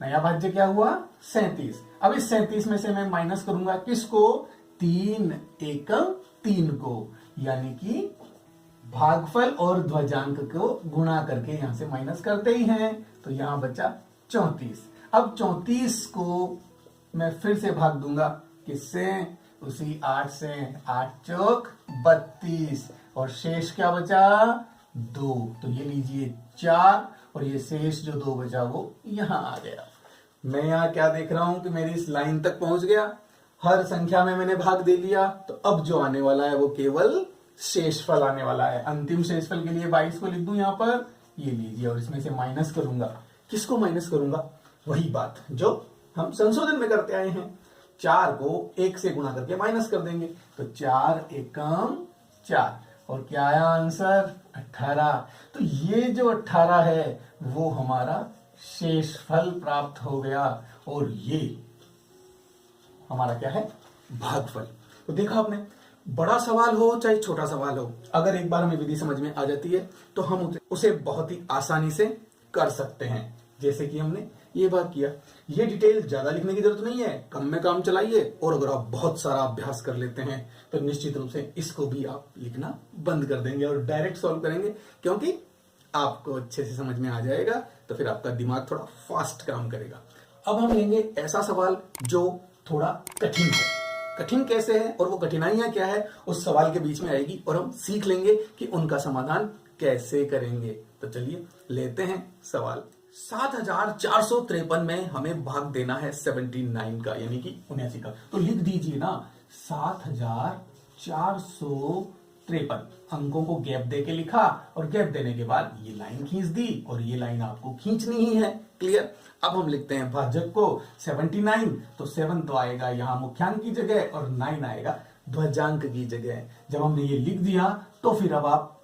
नया भाज्य क्या हुआ? 37। अब इस 37 में से मैं माइनस करूंगा किसको? 3 एकम 3 को, यानी कि भागफल और ध्वजांक को गुणा करके यहां से माइनस करते ही हैं। तो यहां बचा 34। अब 34 को मैं फिर से भाग दूंगा किससे? उसी 8 से। 8 चौक 32 और शेष क्या बचा? 2। तो ये लीजिए 4 और ये शेष जो 2 बचा वो यहां आ गया। मैं यहां क्या देख रहा हूं कि मेरी इस लाइन तक पहुंच गया। हर संख्या में मैंने भाग दे लिया। तो अब जो आने वाला है वो केवल शेषफल आने वाला है। अंतिम शेषफल के लिए 22 को लिख दूं यहां पर। ये लीजिए और इसमें से माइनस करूंगा। किसको माइनस करूंगा? वही बात जो हम संशोधन में करते आए हैं। 4 को 1 से गुणा करके माइनस कर देंगे। तो 4 एकम 4 और क्या आया आंसर? 18। तो ये जो 18 है वो हमारा शेषफल प्राप्त हो गया और ये हमारा क्या है? भागफल। तो देखा आपने, बड़ा सवाल हो चाहे छोटा सवाल हो, अगर एक बार हमें विधि समझ में आ जाती है तो हम उसे बहुत ही आसानी से कर सकते हैं। जैसे कि हमने ये बात किया। ये डिटेल ज्यादा लिखने की जरूरत नहीं है, कम में काम चलाइए। और अगर आप बहुत सारा अभ्यास कर लेते हैं तो निश्चित रूप से इसको भी आप लिखना बंद कर देंगे और डायरेक्ट सॉल्व करेंगे, क्योंकि आपको अच्छे से समझ में आ जाएगा। तो फिर आपका दिमाग थोड़ा फास्ट काम करेगा। अब हम लेंगे ऐसा सवाल जो थोड़ा कठिन है। कठिन कैसे है और वो कठिनाइयां क्या है, उस सवाल के बीच में आएगी और हम सीख लेंगे कि उनका समाधान कैसे करेंगे। तो चलिए लेते हैं सवाल। 7453 में हमें भाग देना है 79 का, यानी कि 79 का। तो लिख दीजिए ना 7453 अंकों को गैप दे के लिखा और गैप देने के बाद ये लाइन खींच दी और ये लाइन आपको खींचनी ही है। क्लियर? अब हम लिखते हैं भाजक को 79। तो 7 तो आएगा यहां मुख्यांक की जगह और 9 आएगा ध्वजांक की जगह। जब हमने ये लिख दिया तो फिर अब आप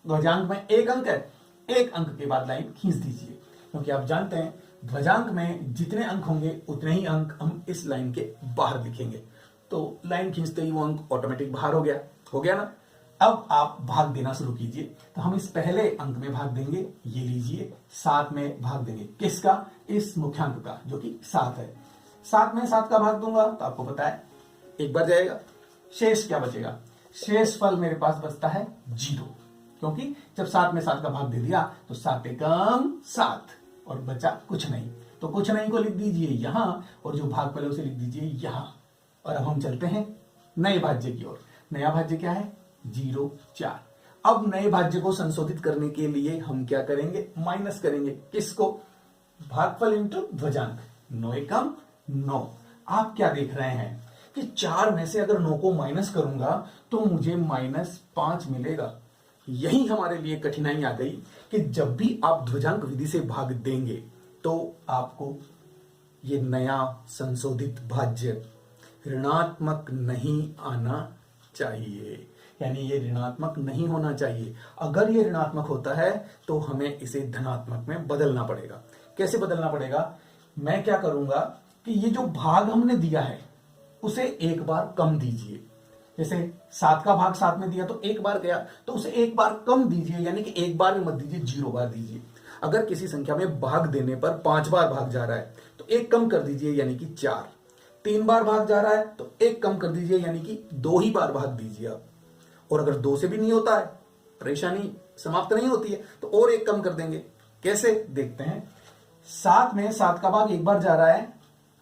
ध्वजांक में 1 अंक है, 1 अंक के बाद लाइन खींच दीजिए, क्योंकि आप जानते हैं ध्वजांक में जितने अंक होंगे उतने ही अंक हम इस लाइन के बाहर लिखेंगे। तो लाइन खींचते ही वो अंक ऑटोमेटिक बाहर हो गया ना। अब आप भाग देना शुरू कीजिए। तो हम इस पहले अंक में भाग देंगे। ये लीजिए 7 में भाग देंगे। किसका? इस मुख्यांक का जो कि 7 है। 7 में 7 का भाग दूंगा तो आपको पता है एक बार जाएगा। शेष क्या बचेगा? शेष फल मेरे पास बचता है 0, क्योंकि जब 7 में 7 का भाग दे दिया तो 7 एकम 7 और बचा कुछ नहीं। तो कुछ नहीं को लिख दीजिए यहां और जो भागफल है उसे लिख दीजिए यहां। और अब हम चलते हैं नए भाज्य की ओर। नया भाज्य क्या है? 0 4। अब नए भाज्य को संशोधित करने के लिए हम क्या करेंगे? माइनस करेंगे। किसको? भागफल इंटू ध्वजांक। 9 एकम 9। आप क्या देख रहे हैं कि 4 में से अगर 9 को माइनस करूंगा तो मुझे -5 मिलेगा। यही हमारे लिए कठिनाई आ गई कि जब भी आप ध्वजांक विधि से भाग देंगे तो आपको ये नया संशोधित भाज्य ऋणात्मक नहीं आना चाहिए, यानी ये ऋणात्मक नहीं होना चाहिए। अगर ये ऋणात्मक होता है तो हमें इसे धनात्मक में बदलना पड़ेगा। कैसे बदलना पड़ेगा? मैं क्या करूंगा कि ये जो भाग हमने दिया है उसे एक बार कम दीजिए। जैसे 7 का भाग 7 में दिया तो एक बार गया, तो उसे एक बार कम दीजिए, यानी कि एक बार में मत दीजिए, 0 बार दीजिए। अगर किसी संख्या में भाग देने पर 5 बार भाग जा रहा है तो एक कम कर दीजिए, यानी कि 4। 3 बार भाग जा रहा है तो एक कम कर दीजिए, यानी कि 2 ही बार भाग दीजिए आप। और अगर 2 से भी नहीं होता है, परेशानी समाप्त नहीं होती है, तो और एक कम कर देंगे। कैसे? देखते हैं। 7 में 7 का भाग एक बार जा रहा है,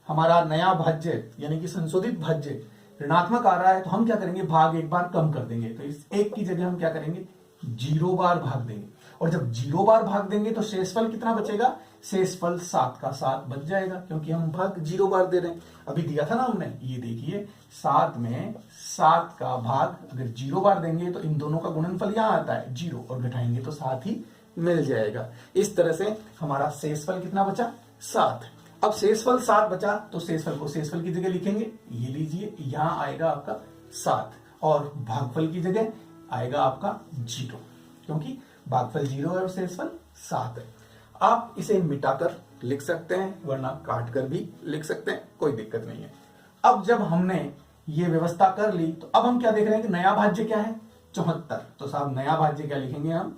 हमारा नया भाज्य यानी कि संशोधित भाज्य ऋणात्मक आ रहा है, तो हम क्या करेंगे? भाग एक बार कम कर देंगे। तो इस 1 की जगह हम क्या करेंगे? 0 बार भाग देंगे। और जब 0 बार भाग देंगे तो शेषफल कितना बचेगा, शेषफल 7 का 7 बच जाएगा, क्योंकि हम भाग 0 बार दे रहे हैं। अभी दिया था ना हमने, ये देखिए 7 में 7 का भाग अगर 0 बार देंगे तो इन दोनों का गुणनफल यहां आता है 0, और घटाएंगे तो 7 ही मिल जाएगा। इस तरह से हमारा शेषफल कितना बचा, 7। अब शेषफल 7 बचा तो शेषफल को शेषफल की जगह लिखेंगे, ये लीजिए यहां आएगा आपका 7, और भागफल की जगह आएगा आपका 0, क्योंकि भागफल 0 है और शेषफल 7 है। आप इसे मिटाकर लिख सकते हैं, वरना काट कर भी लिख सकते हैं, कोई दिक्कत नहीं है। अब जब हमने ये व्यवस्था कर ली तो अब हम क्या देख रहे हैं कि नया भाज्य क्या है, 74। तो साहब नया भाज्य क्या लिखेंगे हम,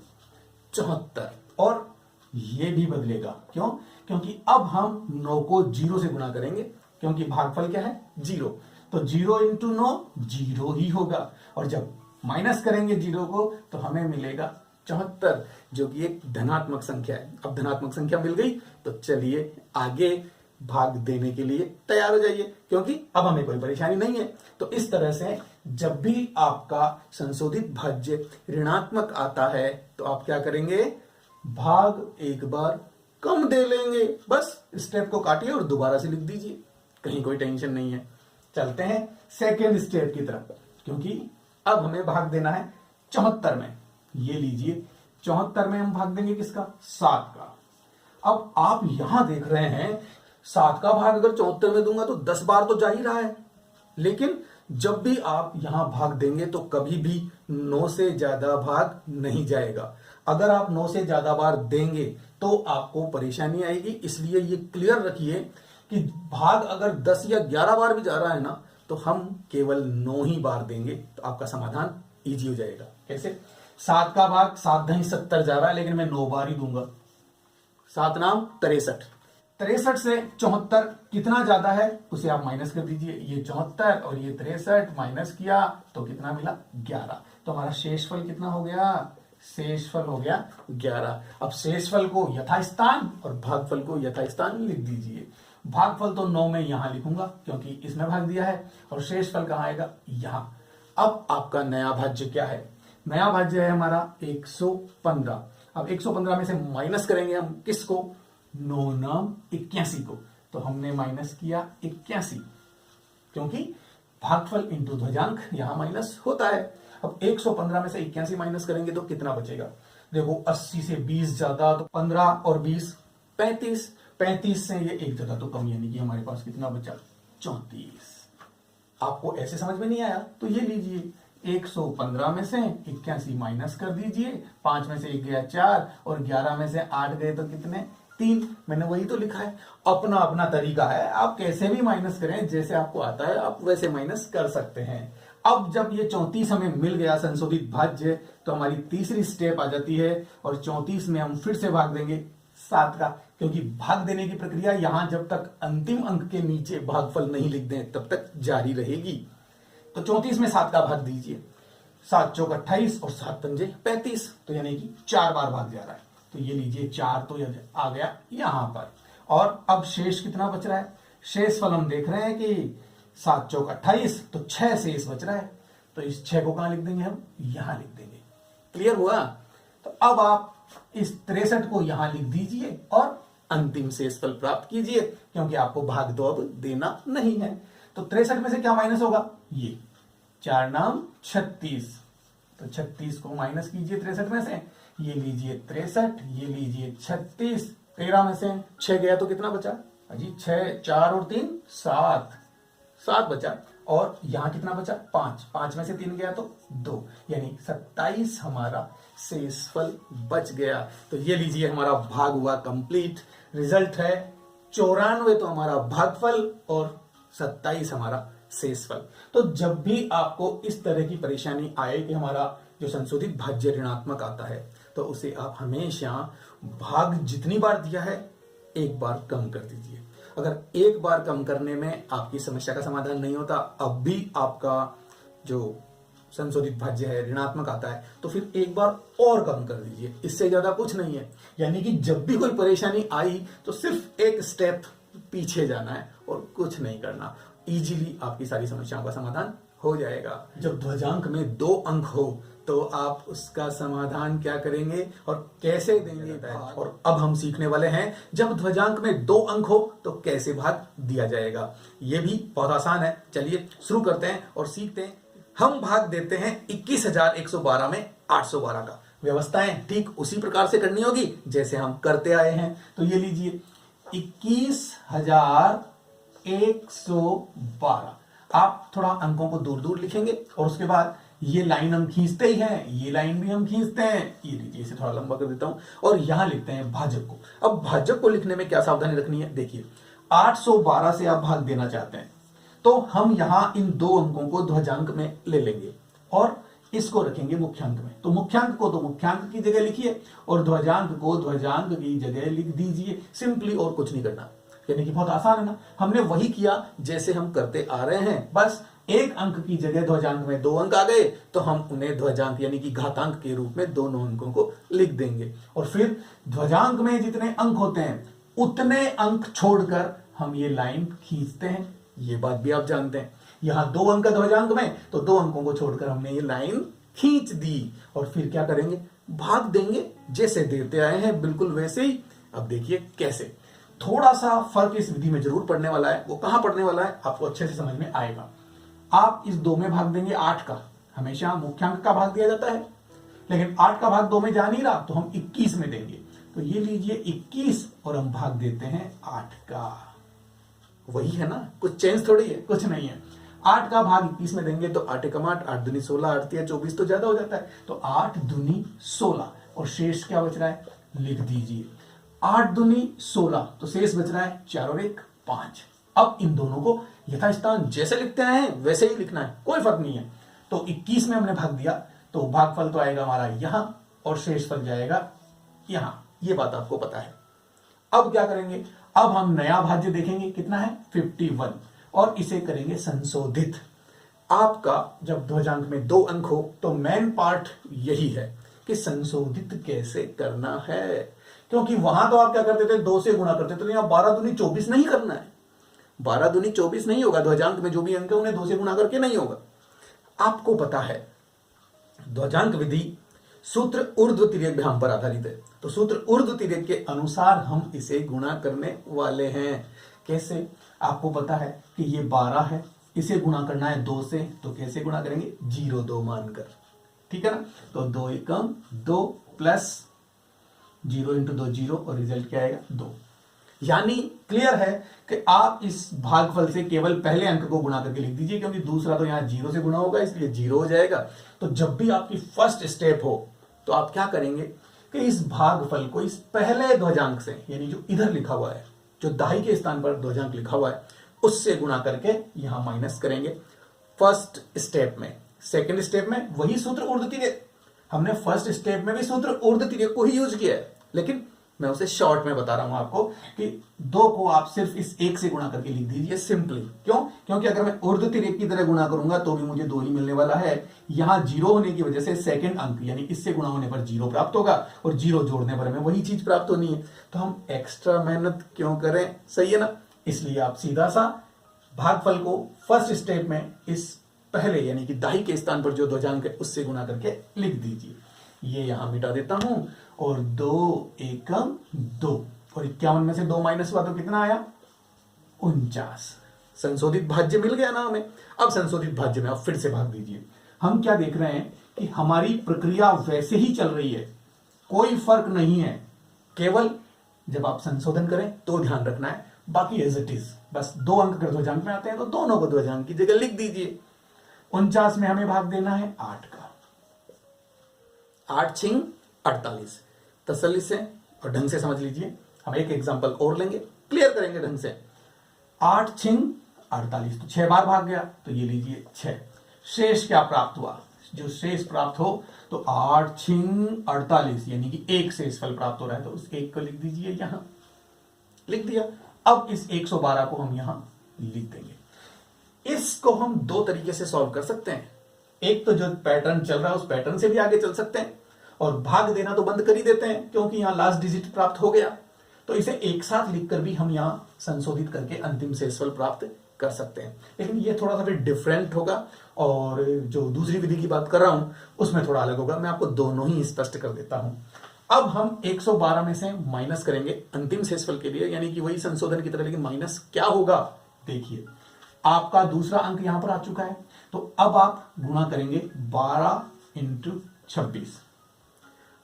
74, और ये भी बदलेगा, क्यों, क्योंकि अब हम 9 को 0 से गुणा करेंगे, क्योंकि भागफल क्या है 0, तो 0 इंटू 9 0 ही होगा, और जब माइनस करेंगे 0 को तो हमें मिलेगा 74, जो कि एक धनात्मक संख्या है। अब धनात्मक संख्या मिल गई तो चलिए आगे भाग देने के लिए तैयार हो जाइए, क्योंकि अब हमें कोई परेशानी नहीं है। तो इस तरह से जब भी आपका संशोधित भाज्य ऋणात्मक आता है तो आप क्या करेंगे, भाग एक बार कम दे लेंगे, बस स्टेप को काटिए और दोबारा से लिख दीजिए, कहीं कोई टेंशन नहीं है। चलते हैं सेकेंड स्टेप की तरफ, क्योंकि अब हमें भाग देना है 74 में। ये लीजिए 74 में हम भाग देंगे किसका, 7 का। अब आप यहां देख रहे हैं 7 का भाग अगर 74 में दूंगा तो 10 बार तो जा ही रहा है, लेकिन जब भी आप यहां भाग देंगे तो कभी भी 9 से ज्यादा भाग नहीं जाएगा। अगर आप 9 से ज्यादा बार देंगे तो आपको परेशानी आएगी, इसलिए ये क्लियर रखिए कि भाग अगर 10 या 11 बार भी जा रहा है ना तो हम केवल 9 ही बार देंगे, तो आपका समाधान इजी हो जाएगा। कैसे, 7 का भाग 7 दही 70 जा रहा है, लेकिन मैं 9 बार ही दूंगा, 7 नाम 63। 63 से 74 कितना ज्यादा है उसे आप माइनस कर दीजिए, ये 74 और ये 63 माइनस किया तो कितना मिला, 11। तो हमारा शेषफल कितना हो गया, शेषफल हो गया 11। अब शेषफल को यथास्थान और भागफल को यथास्थान लिख दीजिए। भागफल तो 9 में यहां लिखूंगा क्योंकि इसमें भाग दिया है, और शेषफल कहां आएगा, यहां। अब आपका नया भाज्य क्या है, नया भाज्य है हमारा 115। अब 115 में से माइनस करेंगे हम किसको, 9 नाम 81 को, तो हमने माइनस किया 81, क्योंकि भागफल इंटू ध्वजांक यहां माइनस होता है। अब 115 में से 81 माइनस करेंगे तो कितना बचेगा, देखो 80 से 20 ज्यादा तो 15 और 20 35, 35 से ये एक जगह तो कम, यानी कि हमारे पास कितना बचा, 34। आपको ऐसे समझ में नहीं आया तो ये लीजिए 115 में से 81 माइनस कर दीजिए, 5 में से 1 गया 4 और 11 में से 8 गए तो कितने, 3। मैंने वही तो लिखा है, अपना अपना तरीका है, आप कैसे भी माइनस करें, जैसे आपको आता है आप वैसे माइनस कर सकते हैं। अब जब ये 34 हमें मिल गया संशोधित भाज्य, तो हमारी तीसरी स्टेप आ जाती है, और 34 में हम फिर से भाग देंगे 7 का, क्योंकि भाग देने की प्रक्रिया यहां जब तक अंतिम अंक के नीचे भागफल नहीं लिख दें तब तक जारी रहेगी। तो 34 में 7 का भाग दीजिए, 7 चौक 28 और 7 पंजे 35, तो यानी कि 4 बार भाग जा रहा है, तो ये लीजिए 4 तो आ गया यहां पर। और अब शेष कितना बच रहा है, शेषफल हम देख रहे हैं कि 7 चौक 28, तो 6 शेष बच रहा है, तो इस 6 को कहां लिख देंगे हम, यहां लिख देंगे। क्लियर हुआ, तो अब आप इस 63 को यहां लिख दीजिए और अंतिम शेषफल प्राप्त कीजिए, क्योंकि आपको भाग तो अब देना नहीं है। तो 63 में से क्या माइनस होगा, ये 4 नाम 36, तो 36 को माइनस कीजिए 63 में से, ये लीजिए 63, ये लीजिए 36, 13 में से 6 गया तो कितना बचा, अजी 6, 4 और 3 7, 7 बचा, और यहां कितना बचा 5, 5 में से 3 गया तो 2, यानी 27 हमारा शेषफल बच गया। तो ये लीजिए हमारा भाग हुआ कंप्लीट, रिजल्ट है 94 तो हमारा भागफल और 27 हमारा शेषफल। तो जब भी आपको इस तरह की परेशानी आए कि हमारा जो संशोधित भाज्य ऋणात्मक आता है, तो उसे आप हमेशा भाग जितनी बार दिया है एक बार कम कर दीजिए। अगर एक बार कम करने में आपकी समस्या का समाधान नहीं होता, अब भी आपका जो संशोधित भाज्य है ऋणात्मक आता है, तो फिर एक बार और कम कर दीजिए, इससे ज्यादा कुछ नहीं है। यानी कि जब भी कोई परेशानी आई तो सिर्फ एक स्टेप पीछे जाना है और कुछ नहीं करना, इजीली आपकी सारी समस्याओं का समाधान हो जाएगा। जब ध्वजांक में 2 अंक हो तो आप उसका समाधान क्या करेंगे और कैसे देंगे। और अब हम सीखने वाले हैं जब ध्वजांक में 2 अंक हो तो कैसे भाग दिया जाएगा। ये भी बहुत आसान है। चलिए शुरू करते हैं और सीखते हैं। हम भाग देते हैं 21,112 में 812 का। व्यवस्थाएं ठीक उसी प्रकार से करनी होगी जैसे हम करते आए हैं। तो ये लीजिए 21,112। आप थोड़ा अंकों को दूर दूर लिखेंगे और उसके बाद ये लाइन हम खींचते ही हैं, ये लाइन भी हम खींचते हैं। ये लीजिए, इसे थोड़ा लंबा कर देता हूं और यहां लिखते हैं भाजक को। अब भाजक को लिखने में क्या सावधानी रखनी है, देखिए 812 से आप भाग देना चाहते हैं तो हम यहां इन 2 अंकों को ध्वजांक में ले लेंगे और इसको रखेंगे मुख्यांक में। तो मुख्यांक को तो मुख्यांक की जगह लिखिए और ध्वजांक को ध्वजांक की जगह लिख दीजिए, सिंपली, और कुछ नहीं करना। यानी कि बहुत आसान है ना। हमने वही किया जैसे हम करते आ रहे हैं, बस 1 अंक की जगह ध्वजांक में 2 अंक आ गए तो हम उन्हें ध्वजांक यानी कि घातांक के रूप में दोनों अंकों को लिख देंगे। और फिर ध्वजांक में जितने अंक होते हैं उतने अंक छोड़कर हम ये लाइन खींचते हैं। ये बात भी आप जानते हैं। यहां 2 अंक ध्वजांक में तो 2 अंकों को छोड़कर हमने ये लाइन खींच दी और फिर क्या करेंगे, भाग देंगे जैसे देते आए हैं बिल्कुल वैसे ही। अब देखिए कैसे। थोड़ा सा फर्क इस विधि में जरूर पड़ने वाला है। वो कहां पड़ने वाला है आपको अच्छे से समझ में आएगा। आप इस 2 में भाग देंगे 8 का। हमेशा मुख्यांक का भाग दिया जाता है, लेकिन 8 का भाग 2 में जा नहीं रहा तो हम 21 में देंगे। तो ये लीजिए 21 और हम भाग देते हैं 8 का। वही है ना, कुछ चेंज थोड़ी है, कुछ नहीं है। 8 का भाग 21 में देंगे तो 8 एकम 8, 8 दूनी 16, 8 तिया 24 तो ज्यादा हो जाता है। तो 8 दूनी 16 और शेष क्या बच रहा है, लिख दीजिए 8 दूनी 16 तो शेष बच रहा है 4 और 1 5। अब इन दोनों को यथास्थान जैसे लिखते हैं वैसे ही लिखना है, कोई फर्क नहीं है। तो 21 में हमने भाग दिया तो भागफल तो आएगा हमारा यहां और शेषफल जाएगा यहां। ये बात आपको पता है। अब क्या करेंगे, अब हम नया भाज्य देखेंगे कितना है 51 और इसे करेंगे संशोधित। आपका जब ध्वजांक में 2 अंक हो तो मेन पार्ट यही है कि संशोधित कैसे करना है, क्योंकि वहां तो आप क्या करते थे 2 से गुणा करते थे। तो यहां 12 दूनी 24 नहीं करना है। 12 दूनी 24 नहीं होगा। ध्वजांक में जो भी अंक है उन्हें 2 से गुणा करके नहीं होगा। आपको पता है ध्वजांक विधि सूत्र ऊर्ध्व तिर्यक विधान पर आधारित है। तो सूत्र ऊर्ध्व तिर्यक के अनुसार हम इसे गुणा करने वाले हैं। कैसे, आपको पता है कि ये 12 है, इसे गुणा करना है 2 से, तो कैसे गुणा करेंगे 0 2 मानकर, ठीक है ना। तो 2 एकम 2 प्लस 0 इंटू 2 0 और रिजल्ट क्या आएगा 2। यानी क्लियर है कि आप इस भागफल से केवल पहले अंक को गुणा करके लिख दीजिए, क्योंकि दूसरा तो यहां 0 से गुणा होगा इसलिए 0 हो जाएगा। तो जब भी आपकी फर्स्ट स्टेप हो तो आप क्या करेंगे कि इस भागफल को इस पहले ध्वजांक से, यानी जो इधर लिखा हुआ है, जो दाई के स्थान पर ध्वजांक लिखा हुआ है, उससे गुणा करके यहां माइनस करेंगे फर्स्ट स्टेप में। सेकंड स्टेप में वही सूत्र ऊर्ध्व तिर्यक, हमने फर्स्ट स्टेप में भी सूत्र ऊर्ध्व तिर्यक को ही यूज किया है, लेकिन मैं उसे शॉर्ट में बता रहा हूं आपको कि 2 को आप सिर्फ इस 1 से गुणा करके लिख दीजिए सिंपली। क्यों, क्योंकि अगर मैं ऊर्ध्व तिर्यक की तरह गुणा करूंगा तो भी मुझे 2 ही मिलने वाला है। यहां 0 होने की वजह से सेकंड अंक यानी इससे गुणा होने पर 0 प्राप्त होगा और 0 जोड़ने पर हमें वही चीज प्राप्त होनी है। तो हम एक्स्ट्रा मेहनत क्यों करें, सही है ना। इसलिए आप सीधा सा भागफल को फर्स्ट स्टेप में इस पहले यानी कि दाई के स्थान पर जो ध्वजांक है उससे गुणा करके लिख दीजिए। ये यहां मिटा देता हूं और 2 एकम 2 और 51 में से 2 माइनस हुआ तो कितना आया 49। संशोधित भाज्य मिल गया ना हमें। अब संशोधित भाज्य में आप फिर से भाग दीजिए। हम क्या देख रहे हैं कि हमारी प्रक्रिया वैसे ही चल रही है, कोई फर्क नहीं है। केवल जब आप संशोधन करें तो ध्यान रखना है, बाकी एज इट इज। बस 2 अंक अगर ध्वजांक में आते हैं तो दोनों को ध्वजांक की जगह लिख दीजिए। 49 में हमें भाग देना है 8 का। 8 छिंग 48। तसल्ली से और ढंग से समझ लीजिए। हम एक एग्जांपल और लेंगे, क्लियर करेंगे ढंग से। 8 छिंग 48 तो 6 बार भाग गया, तो ये लीजिए 6। शेष क्या प्राप्त हुआ, जो शेष प्राप्त हो तो 8 छिंग 48 यानी कि 1 शेषफल प्राप्त हो रहा है, तो उस 1 को लिख दीजिए यहां, लिख दिया। अब इस 112 को हम यहां लिख देंगे। इसको हम 2 तरीके से सॉल्व कर सकते हैं। एक तो जो पैटर्न चल रहा है उस पैटर्न से भी आगे चल सकते हैं और भाग देना तो बंद कर ही देते हैं, क्योंकि यहां लास्ट डिजिट प्राप्त हो गया। तो इसे एक साथ लिखकर भी हम यहां संशोधित करके अंतिम शेषफल प्राप्त कर सकते हैं। लेकिन ये थोड़ा सा फिर डिफरेंट होगा और जो दूसरी विधि की बात कर रहा हूं उसमें थोड़ा अलग होगा। मैं आपको दोनों ही स्पष्ट कर देता हूं। अब हम 112 में से माइनस करेंगे अंतिम शेषफल के लिए, यानी कि वही संशोधन की तरह, लेकिन माइनस क्या होगा देखिए। आपका दूसरा अंक यहां पर आ चुका है, तो अब आप गुणा करेंगे 12 इंटू 26।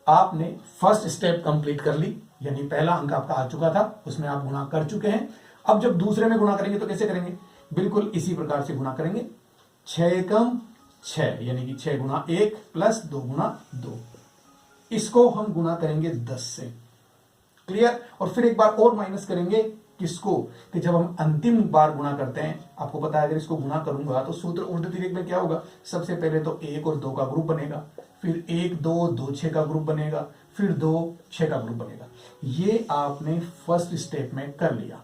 आपने फर्स्ट स्टेप कंप्लीट कर ली, यानी पहला अंक आपका आ चुका था, उसमें आप गुणा कर चुके हैं। अब जब दूसरे में गुणा करेंगे तो कैसे करेंगे, बिल्कुल इसी प्रकार से गुणा करेंगे। 6 एकम 6, यानी कि 6 गुणा 1 प्लस 2 गुणा 2, इसको हम गुणा करेंगे 10 से। क्लियर। और फिर एक बार और माइनस करेंगे किसको, कि जब हम अंतिम बार गुणा करते हैं, आपको पता है अगर इसको गुणा करूंगा तो सूत्र ऊर्ध्वतिर्यक में क्या होगा, सबसे पहले तो 1 और 2 का ग्रुप बनेगा, फिर 1 2 2 6 का ग्रुप बनेगा, फिर 2 6 का ग्रुप बनेगा। ये आपने फर्स्ट स्टेप में कर लिया।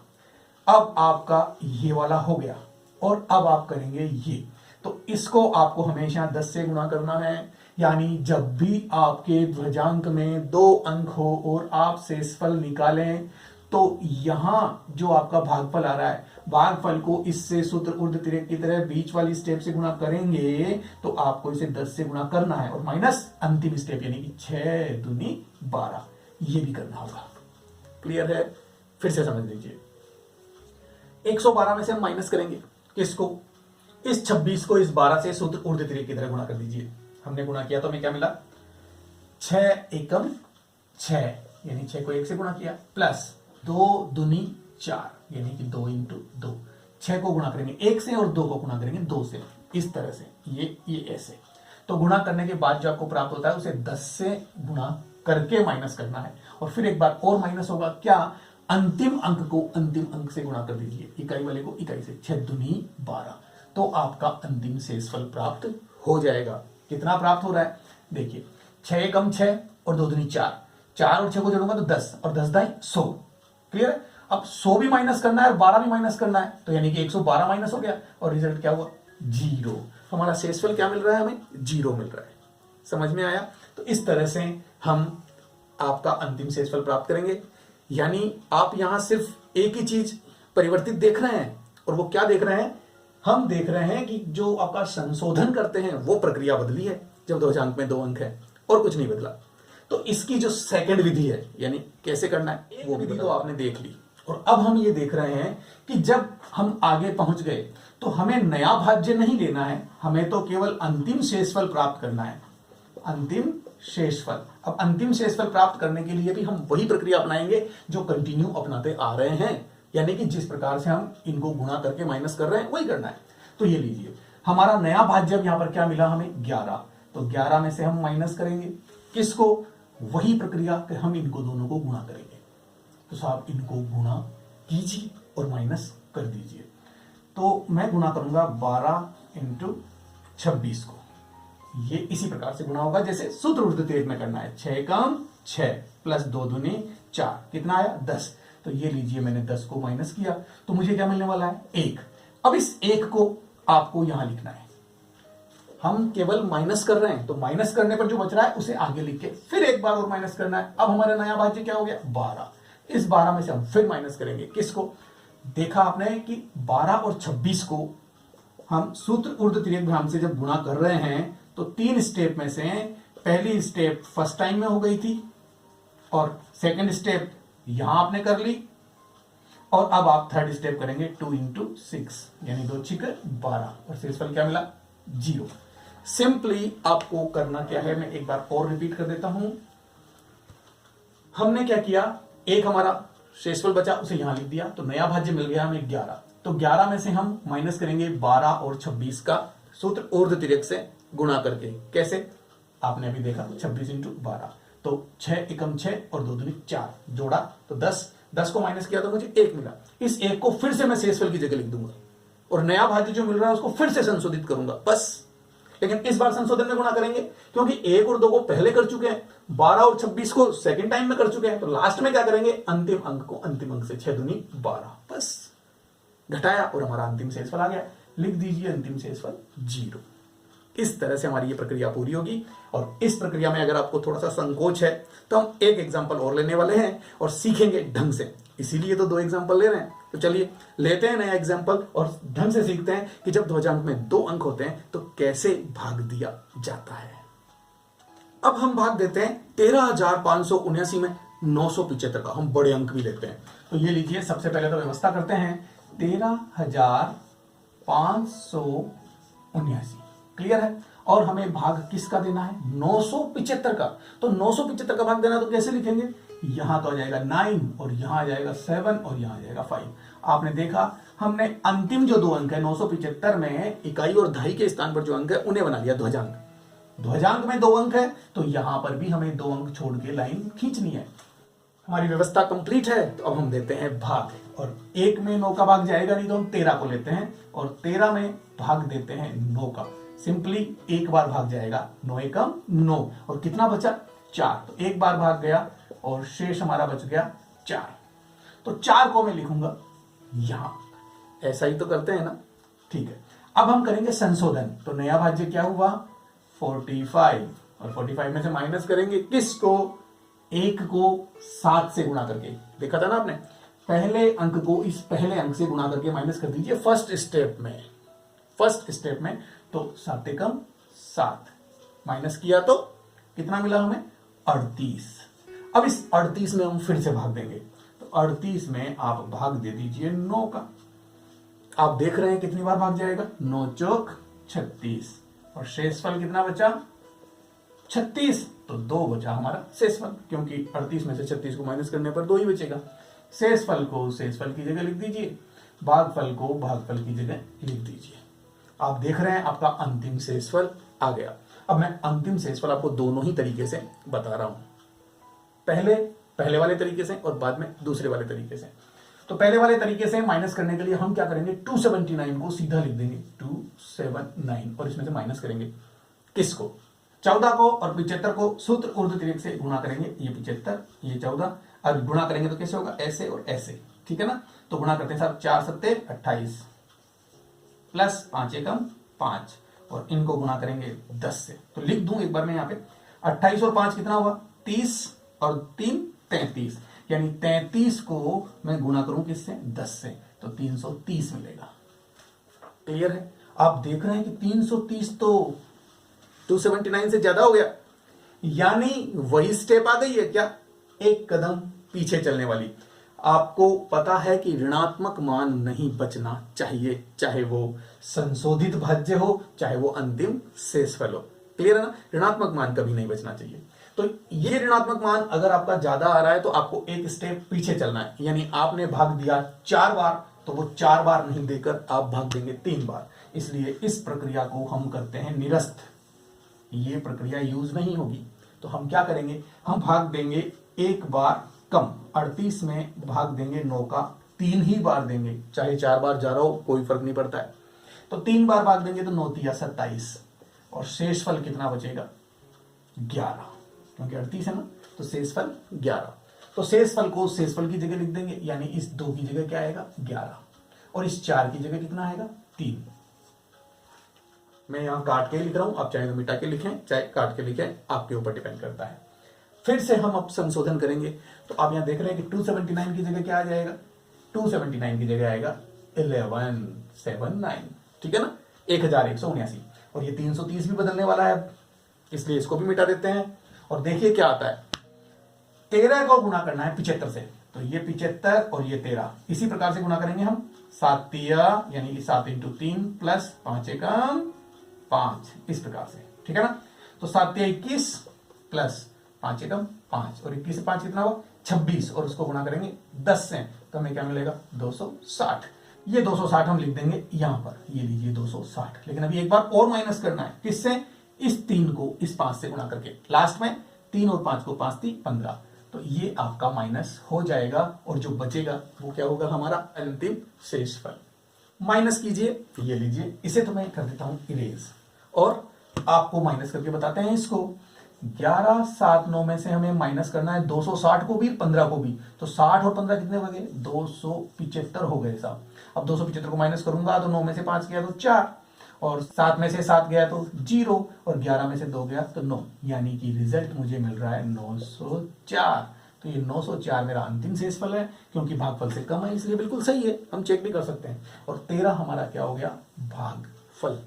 अब आपका ये वाला हो गया और अब आप करेंगे ये, तो इसको आपको हमेशा 10 से गुणा करना है। यानी जब भी आपके ध्वजांक में 2 अंक हो और आप शेषफल निकालें तो यहां जो आपका भागफल आ रहा है, भागफल को इससे सूत्र ऊर्ध्वतिर्यक की तरह बीच वाली स्टेप से गुणा करेंगे तो आपको इसे 10 से गुणा करना है और माइनस अंतिम स्टेप यानी कि 6 दूनी 12, ये भी करना होगा। क्लियर है। फिर से समझ लीजिए, 112 में से हम माइनस करेंगे किसको, इस 26 को इस 12 से सूत्र ऊर्ध्वतिर्यक की तरह गुणा कर दीजिए। हमने गुणा किया तो हमें क्या मिला, 6 एकम 6, यानी 6 को 1 से गुणा किया, प्लस 2 दूनी 4, यानी कि 2 इंटू 2। 6 को गुणा करेंगे 1 से और 2 को गुणा करेंगे 2 से, इस तरह से, ये ऐसे। तो गुणा करने के बाद जो आपको प्राप्त होता है उसे 10 से गुणा करके माइनस करना है और फिर एक बार और माइनस होगा। क्या, अंतिम अंक को अंतिम अंक से गुणा कर दीजिए, इकाई वाले को इकाई से, 6 दूनी 12, तो आपका अंतिम शेषफल प्राप्त हो जाएगा। कितना प्राप्त हो रहा है देखिए, 6 एकम 6 और 2 दूनी 4, 4 और 6 को जोड़ूंगा तो 10 और 10 दाई 100। क्लियर है। अब 100 भी माइनस करना है और 12 भी माइनस करना है, तो यानी कि 112 माइनस हो गया और रिजल्ट क्या हुआ, 0। हमारा शेषफल क्या मिल रहा है, हमें 0 मिल रहा है। समझ में आया। तो इस तरह से हम आपका अंतिम शेषफल प्राप्त करेंगे। यानी आप यहां सिर्फ एक ही चीज परिवर्तित देख रहे हैं, और वो क्या देख रहे हैं, हम देख रहे हैं कि जो आपका संशोधन करते हैं वो प्रक्रिया बदली है जब ध्वजांक में 2 अंक है, और कुछ नहीं बदला। तो इसकी जो सेकंड विधि है, यानी कैसे करना है, वो विधि तो आपने देख ली। और अब हम ये देख रहे हैं कि जब हम आगे पहुंच गए तो हमें नया भाज्य नहीं लेना है, हमें तो केवल अंतिम शेषफल प्राप्त करना है। अंतिम शेषफल, अब अंतिम शेषफल प्राप्त करने के लिए भी हम वही प्रक्रिया अपनाएंगे जो कंटिन्यू अपनाते आ रहे हैं, यानी कि जिस प्रकार से हम इनको गुणा करके माइनस कर रहे हैं वही करना है। तो ये लीजिए, हमारा नया भाज्य यहां पर क्या मिला हमें, 11। तो 11 में से हम माइनस करेंगे किसको, वही प्रक्रिया कि हम इनको दोनों को गुणा करेंगे। तो साहब इनको गुणा कीजिए और माइनस कर दीजिए। तो मैं गुणा करूंगा 12 इंटू 26 को, ये इसी प्रकार से गुणा होगा जैसे सूत्र ऊर्ध्वतिर्यक में करना है। 6 कम 6 प्लस 2 दूनी 4, कितना आया 10। तो ये लीजिए, मैंने 10 को माइनस किया तो मुझे क्या मिलने वाला है, 1। अब इस 1 को आपको यहां लिखना है। हम केवल माइनस कर रहे हैं, तो माइनस करने पर जो बच रहा है उसे आगे लिख के फिर एक बार और माइनस करना है। अब हमारा नया भाज्य क्या हो गया, 12। इस 12 में से हम फिर माइनस करेंगे किसको, देखा आपने कि 12 और 26 को हम सूत्र ऊर्ध्वतिर्यक भ्राम से जब गुणा कर रहे हैं तो 3 स्टेप में से पहली स्टेप फर्स्ट टाइम में हो गई थी और सेकंड स्टेप यहां आपने कर ली, और अब आप थर्ड स्टेप करेंगे 2 इंटू 6, यानी 2 6 12, और शेषफल क्या मिला, 0। सिंपली आपको करना क्या है, मैं एक बार और रिपीट कर देता हूं। हमने क्या किया, एक हमारा शेषफल बचा उसे यहां लिख दिया, तो नया भाज्य मिल गया हमें 11। तो 11 में से हम माइनस करेंगे 12 और 26 का सूत्र ऊर्ध्वतिर्यक से गुणा करके। कैसे, आपने अभी देखा 26 इंटू 12, तो 6 एकम 6 और 2 दूनी 4, जोड़ा तो 10। 10 को माइनस किया तो मुझे 1 मिला। इस 1 को फिर से मैं शेषफल की जगह लिख दूंगा और नया भाज्य जो मिल रहा है उसको फिर से संशोधित करूंगा बस। लेकिन इस बार संशोधन में गुणा करेंगे क्योंकि 1 और 2 को पहले कर चुके हैं, 12 और 26 को सेकंड टाइम में कर चुके हैं, तो लास्ट में क्या करेंगे, अंतिम अंक को अंतिम अंक से 6 दूनी 12 बस घटाया और हमारा अंतिम शेषफल आ गया। लिख दीजिए अंतिम शेषफल 0। इस तरह से हमारी ये प्रक्रिया पूरी होगी। और इस प्रक्रिया में अगर आपको थोड़ा सा संकोच है तो हम एक एग्जांपल और लेने वाले हैं और सीखेंगे ढंग से। इसीलिए तो 2 एग्जाम्पल ले रहे हैं। तो चलिए लेते हैं नया एग्जाम्पल और ढंग से सीखते हैं कि जब ध्वजांक में 2 अंक होते हैं तो कैसे भाग दिया जाता है। अब हम भाग देते हैं 13,579 में 975 का। हम बड़े अंक भी लेते हैं। तो ये लीजिए, सबसे पहले तो व्यवस्था करते हैं 13,579। क्लियर है। और हमें भाग किसका देना है? 975 का। तो 975 का भाग देना तो कैसे लिखेंगे? यहां तो आ जाएगा 9 और यहां आ जाएगा 7 और यहां आ जाएगा 5। आपने देखा हमने अंतिम जो 2 अंक है 975 में इकाई और दहाई के स्थान पर जो अंक है उन्हें बना लिया ध्वजांक। ध्वजांक में 2 अंक है तो यहां पर भी हमें 2 अंक छोड़ के लाइन खींचनी है। हमारी व्यवस्था कंप्लीट है। तो अब हम देते हैं भाग, और 1 में 9 का भाग जाएगा नहीं तो हम 13 को लेते हैं और 13 में भाग देते हैं 9 का। सिंपली एक बार भाग जाएगा, 9 एकम 9 और कितना बचा? 4। तो एक बार भाग गया और शेष हमारा बच गया 4। तो 4 को मैं लिखूंगा यहां। ऐसा ही तो करते हैं ना। ठीक है। अब हम करेंगे संशोधन। तो नया भाज्य क्या हुआ? 45 और 45 में से माइनस करेंगे किसको? 1 को 7 से गुणा करके। देखा था ना आपने? पहले अंक को इस पहले अंक से गुणा करके माइनस कर दीजिए फर्स्ट स्टेप में। तो 7 एकम 7 माइनस किया तो कितना मिला हमें? 38। अब इस 38 में हम फिर से भाग देंगे। तो 38 में आप भाग दे दीजिए 9 का। आप देख रहे हैं कितनी बार भाग जाएगा? 9 चौक 36 और शेषफल कितना बचा? 36। तो 2 बचा हमारा शेषफल, क्योंकि 38 में से 36 को माइनस करने पर 2 ही बचेगा। शेषफल को शेषफल की जगह लिख दीजिए, भागफल को भागफल की जगह लिख दीजिए। आप देख रहे हैं आपका अंतिम शेषफल आ गया। अब मैं अंतिम शेषफल आपको दोनों ही तरीके से बता रहा हूं, पहले वाले तरीके से और बाद में दूसरे वाले तरीके से। तो पहले वाले तरीके से माइनस करने के लिए हम क्या करेंगे? 279 को सीधा लिख देंगे 279 और इसमें से माइनस करेंगे किसको? 14 को और 75 को सूत्र ऊर्ध्व तिर्यक से गुणा करेंगे। ये 75 ये 14, अब गुणा करेंगे तो कैसे होगा? ऐसे और ऐसे। ठीक है ना। तो गुणा करते हैं साहब, 4 सत्ते 28 प्लस 5 एकम 5 और इनको गुणा करेंगे 10 से। तो लिख दूं एक बार में यहाँ पे 28 और 5 कितना हुआ? 30 और 3 33, यानी 33 को मैं गुणा करूं किससे? 10 से, तो 330 मिलेगा। क्लियर है। आप देख रहे हैं कि 330 तो 279 से ज्यादा हो गया, यानी वही स्टेप आ गई है क्या? एक कदम पीछे चलने वाली। आपको पता है कि ऋणात्मक मान नहीं बचना चाहिए, चाहे वो संशोधित भाज्य हो चाहे वो अंतिम शेषफल हो। क्लियर है ना। ऋणात्मक मान कभी नहीं बचना चाहिए। तो ये ऋणात्मक मान अगर आपका ज्यादा आ रहा है तो आपको एक स्टेप पीछे चलना है, यानी आपने भाग दिया 4 बार तो वो 4 बार नहीं देकर आप भाग देंगे 3 बार। इसलिए इस प्रक्रिया को हम करते हैं निरस्त। ये प्रक्रिया यूज नहीं होगी। तो हम क्या करेंगे? हम भाग देंगे एक बार कम, 38 में भाग देंगे 9 का 3 ही बार देंगे, चाहे 4 बार जा रहा हो कोई फर्क नहीं पड़ता है। तो 3 बार भाग देंगे तो 9 तिया 27 और शेषफल कितना बचेगा? 11, क्योंकि 38 है ना। तो शेषफल 11। तो शेषफल को शेषफल की जगह लिख देंगे, यानी इस 2 की जगह क्या आएगा? 11 और इस 4 की जगह कितना आएगा? 3। मैं यहां काट के लिख रहा हूं, आप चाहे तो मिटा के लिखें चाहे काट के लिखें, आपके ऊपर डिपेंड करता है। फिर से हम अब संशोधन करेंगे। तो आप यहां देख रहे हैं कि 279 की जगह क्या आ जाएगा? 279 की जगह आएगा 1179। ठीक है ना। 1179 और ये 330 भी बदलने वाला है, इसलिए इसको भी मिटा देते हैं। और देखिए क्या आता है, 13 को गुणा करना है 75 से। तो ये 75 और ये 13 इसी प्रकार से गुणा करेंगे हम। 7 तिया यानी कि 7 × 3 प्लस 5 एकम 5, इस प्रकार से। ठीक है ना। तो 7 तिया 21 प्लस 5 एकम 5 और 21 से 5 कितना हुआ? 26 और उसको गुणा करेंगे 10 से तो हमें क्या मिलेगा? 260। ये 260 हम लिख देंगे यहां पर, ये लीजिए 260। लेकिन अभी एक बार और माइनस करना है किससे? इस 3 को इस 5 से गुणा करके। लास्ट में 3 और 5 को 5 3 15, तो ये आपका माइनस हो जाएगा और जो बचेगा वो क्या होगा? हमारा अंतिम शेषफल। माइनस कीजिए, ये लीजिए, इसे तो मैं कर देता हूं इरेज और आपको माइनस करके बताते हैं इसको। 11 7 9 में से हमें माइनस करना है 260 को भी 15 को भी। तो 60 और 15 कितने हो गए? 275 हो गए साहब। अब 275 को माइनस करूंगा तो 9 में से 5 गया तो 4 और 7 में से 7 गया तो 0 और 11 में से 2 गया तो 9, यानी कि रिजल्ट मुझे मिल रहा है 904। तो ये 904 मेरा अंतिम शेषफल है, क्योंकि भागफल से कम है इसलिए बिल्कुल सही है, हम चेक भी कर सकते हैं। और 13 हमारा क्या हो गया, भागफल।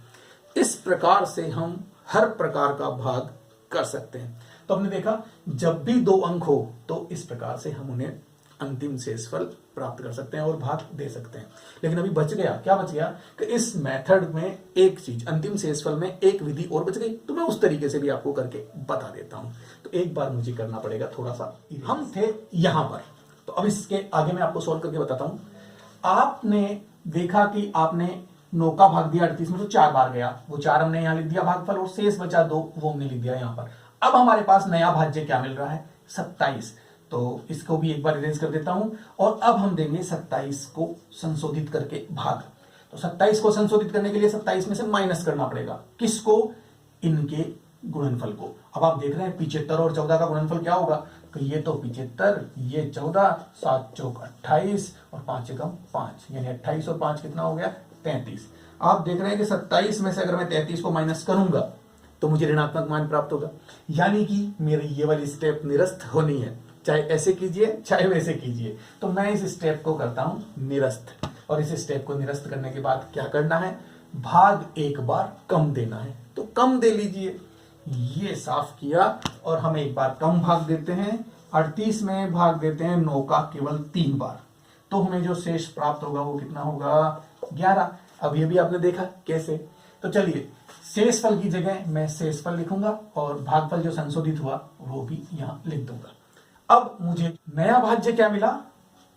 इस प्रकार से हम हर प्रकार का भाग कर सकते हैं। तो हमने देखा जब भी दो अंक हो तो इस प्रकार से हम उन्हें अंतिम शेषफल प्राप्त कर सकते हैं और भाग दे सकते हैं। लेकिन अभी बच गया, क्या बच गया कि इस मेथड में एक चीज, अंतिम शेषफल में एक विधि और बच गई, तो मैं उस तरीके से भी आपको करके बता देता हूं। तो एक बार मुझे करना पड़ेगा थोड़ा सा, हम थे यहां पर, तो अब इसके आगे मैं आपको सॉल्व करके बताता हूं। आपने देखा कि आपने 9 का भाग दिया 38 में, तो 4 बार गया, वो 4 हमने यहां लिख दिया भागफल, और शेष बचा 2, वो हमने लिख दिया यहां पर। अब हमारे पास नया भाज्य क्या मिल रहा है, 27। तो इसको भी एक बार इरेज कर देता हूं, और अब हम देंगे 27 को संशोधित करके भाग। तो 27 को संशोधित करने के लिए 27 में से माइनस करना पड़ेगा, किसको, इनके गुणनफल को। अब आप देख रहे हैं 75 और 14 का गुणनफल क्या होगा, तो ये तो 75, ये 14, 7 चौक 28 और 5 एकम 5, यानी 28 और 5 कितना हो गया, 33। आप देख रहे हैं कि 27 में से अगर मैं 33 को माइनस करूंगा तो मुझे ऋणात्मक मान प्राप्त होगा, यानी कि मेरी ये वाली स्टेप निरस्त होनी है। चाहे ऐसे कीजिए चाहे वैसे कीजिए, तो मैं इस स्टेप को करता हूं निरस्त, और इस स्टेप को निरस्त करने के बाद क्या करना है, भाग एक बार कम देना है, तो कम दे लीजिए। ये साफ किया, और हम एक बार कम भाग देते हैं, 38 में भाग देते हैं 9 का केवल 3 बार, तो हमें जो शेष प्राप्त होगा वो कितना होगा, 11। अब ये भी आपने देखा कैसे, तो चलिए शेषफल की जगह मैं शेषफल लिखूंगा, और भागफल जो संशोधित हुआ वो भी यहां लिख दूंगा। अब मुझे नया भाज्य क्या मिला,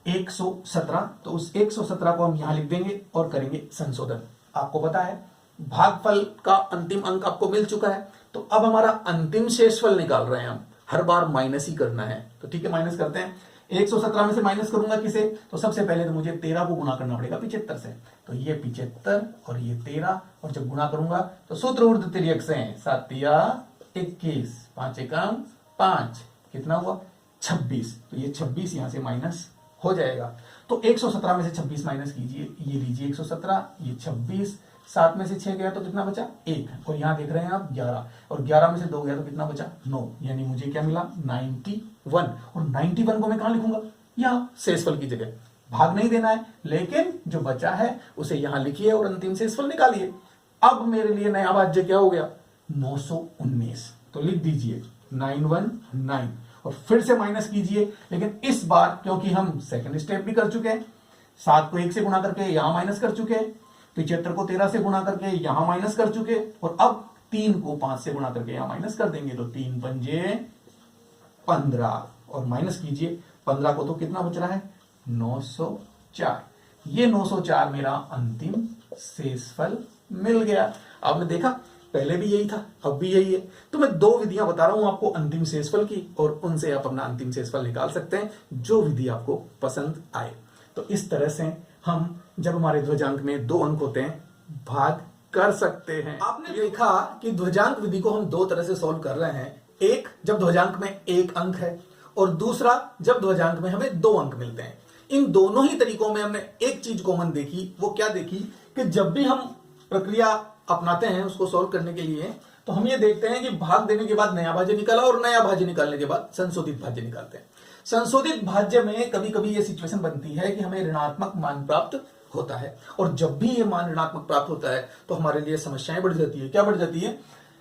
117, तो उस 117 को हम यहां लिख देंगे और करेंगे संशोधन। आपको पता है भागफल का अंतिम अंक आपको मिल चुका है, तो अब हमारा अंतिम शेषफल निकाल रहे हैं हम, हर बार माइनस ही करना है। तो ठीक है, माइनस करते हैं। 117 में से माइनस करूंगा किसे, तो सबसे पहले तो मुझे 13 को गुणा करना पड़ेगा 75 से, तो ये 75 और ये 13, और जब गुणा करूंगा तो सूत्र ऊर्ध्व तिर्यक से 7 या 21, 5 एकम 5, कितना हुआ 26, तो ये 26 यहां से माइनस हो जाएगा। तो 117 में से 26 माइनस कीजिए, ये लीजिए 117, ये 26, 7 में से 6 गया तो कितना बचा 1, और यहां देख रहे हैं आप 11, और 11 में से 2 गया तो कितना बचा 9, यानी मुझे क्या मिला 91, और 91 को मैं कहां लिखूंगा, यहां शेषफल की जगह। भाग नहीं देना है, लेकिन जो बचा है उसे यहां लिखिए और अंतिम शेषफल निकालिए। अब मेरे लिए नया भाज्य क्या हो गया, 919, तो लिख दीजिए 919, और फिर से माइनस कीजिए, लेकिन इस बार क्योंकि हम सेकंड स्टेप भी कर चुके हैं, 7 को 1 से गुणा करके यहां माइनस कर चुके हैं, 75 को 13 से गुणा करके यहां माइनस कर चुके, और अब 3 को 5 से गुणा करके यहां माइनस कर देंगे, तो 3 पंजे 15, और माइनस कीजिए 15 को, तो कितना बच रहा है 904। ये 904 मेरा अंतिम शेषफल मिल गया। आपने देखा पहले भी यही था, अब भी यही है। तो मैं 2 विधियां बता रहा हूं आपको अंतिम शेषफल की, और उनसे आप अपना अंतिम शेषफल निकाल सकते हैं, जो विधि आपको पसंद आए। तो इस तरह से हम जब हमारे ध्वजांक में 2 अंक होते हैं भाग कर सकते हैं। आपने देखा कि ध्वजांक विधि को हम 2 तरह से सॉल्व कर रहे हैं, एक जब ध्वजांक में 1 अंक है, और दूसरा जब ध्वजांक में हमें 2 अंक मिलते हैं। इन दोनों ही तरीकों में हमने एक चीज कॉमन देखी, वो क्या देखी कि जब भी हम प्रक्रिया अपनाते हैं उसको सॉल्व करने के लिए, तो हम ये देखते हैं कि भाग देने के बाद नया भाज्य निकाला, और नया भाज्य निकालने के बाद संशोधित भाज्य निकालते हैं। संशोधित भाज्य में कभी कभी ये सिचुएशन बनती है कि हमें ऋणात्मक मान प्राप्त होता है, और जब भी ये मान ऋणात्मक प्राप्त होता है तो हमारे लिए समस्याएं बढ़ जाती है। क्या बढ़ जाती है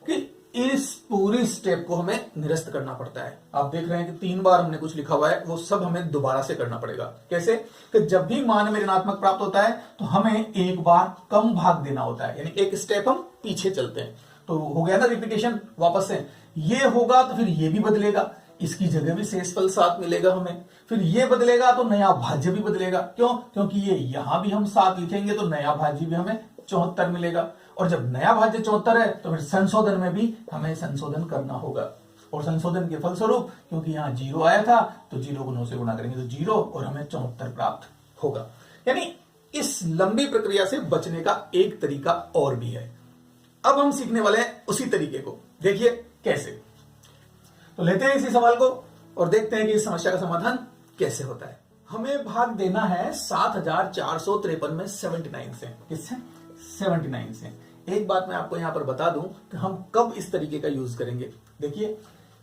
कि इस पूरी स्टेप को हमें निरस्त करना पड़ता है। आप देख रहे हैं कि 3 बार हमने कुछ लिखा हुआ है, वो सब हमें दोबारा से करना पड़ेगा। कैसे कि जब भी मान में ऋणात्मक प्राप्त होता है तो हमें एक बार कम भाग देना होता है, यानी एक स्टेप हम पीछे चलते हैं। तो हो गया ना रिपीटेशन, वापस से ये होगा तो फिर ये भी बदलेगा, इसकी जगह भी शेषफल 7 मिलेगा हमें, फिर ये बदलेगा तो नया भाज्य भी बदलेगा। क्यों? क्योंकि ये यहां भी हम 7 लिखेंगे तो नया भाज्य भी हमें 74 मिलेगा, और जब नया भाज्य 74 है तो फिर संशोधन में भी हमें संशोधन करना होगा, और संशोधन के फलस्वरूप क्योंकि यहां 0 आया था तो 0 को 9 से गुणा करेंगे तो 0, और हमें 74 प्राप्त होगा। यानी इस लंबी प्रक्रिया से बचने का एक तरीका और भी है। अब हम सीखने वाले हैं उसी तरीके को, देखिए कैसे। तो लेते हैं इसी सवाल को और देखते हैं कि इस समस्या का समाधान कैसे होता है। हमें भाग देना है 7453 में 79 से। किससे? 79 से। एक बात मैं आपको यहां पर बता दूं कि हम कब इस तरीके का यूज करेंगे। देखिए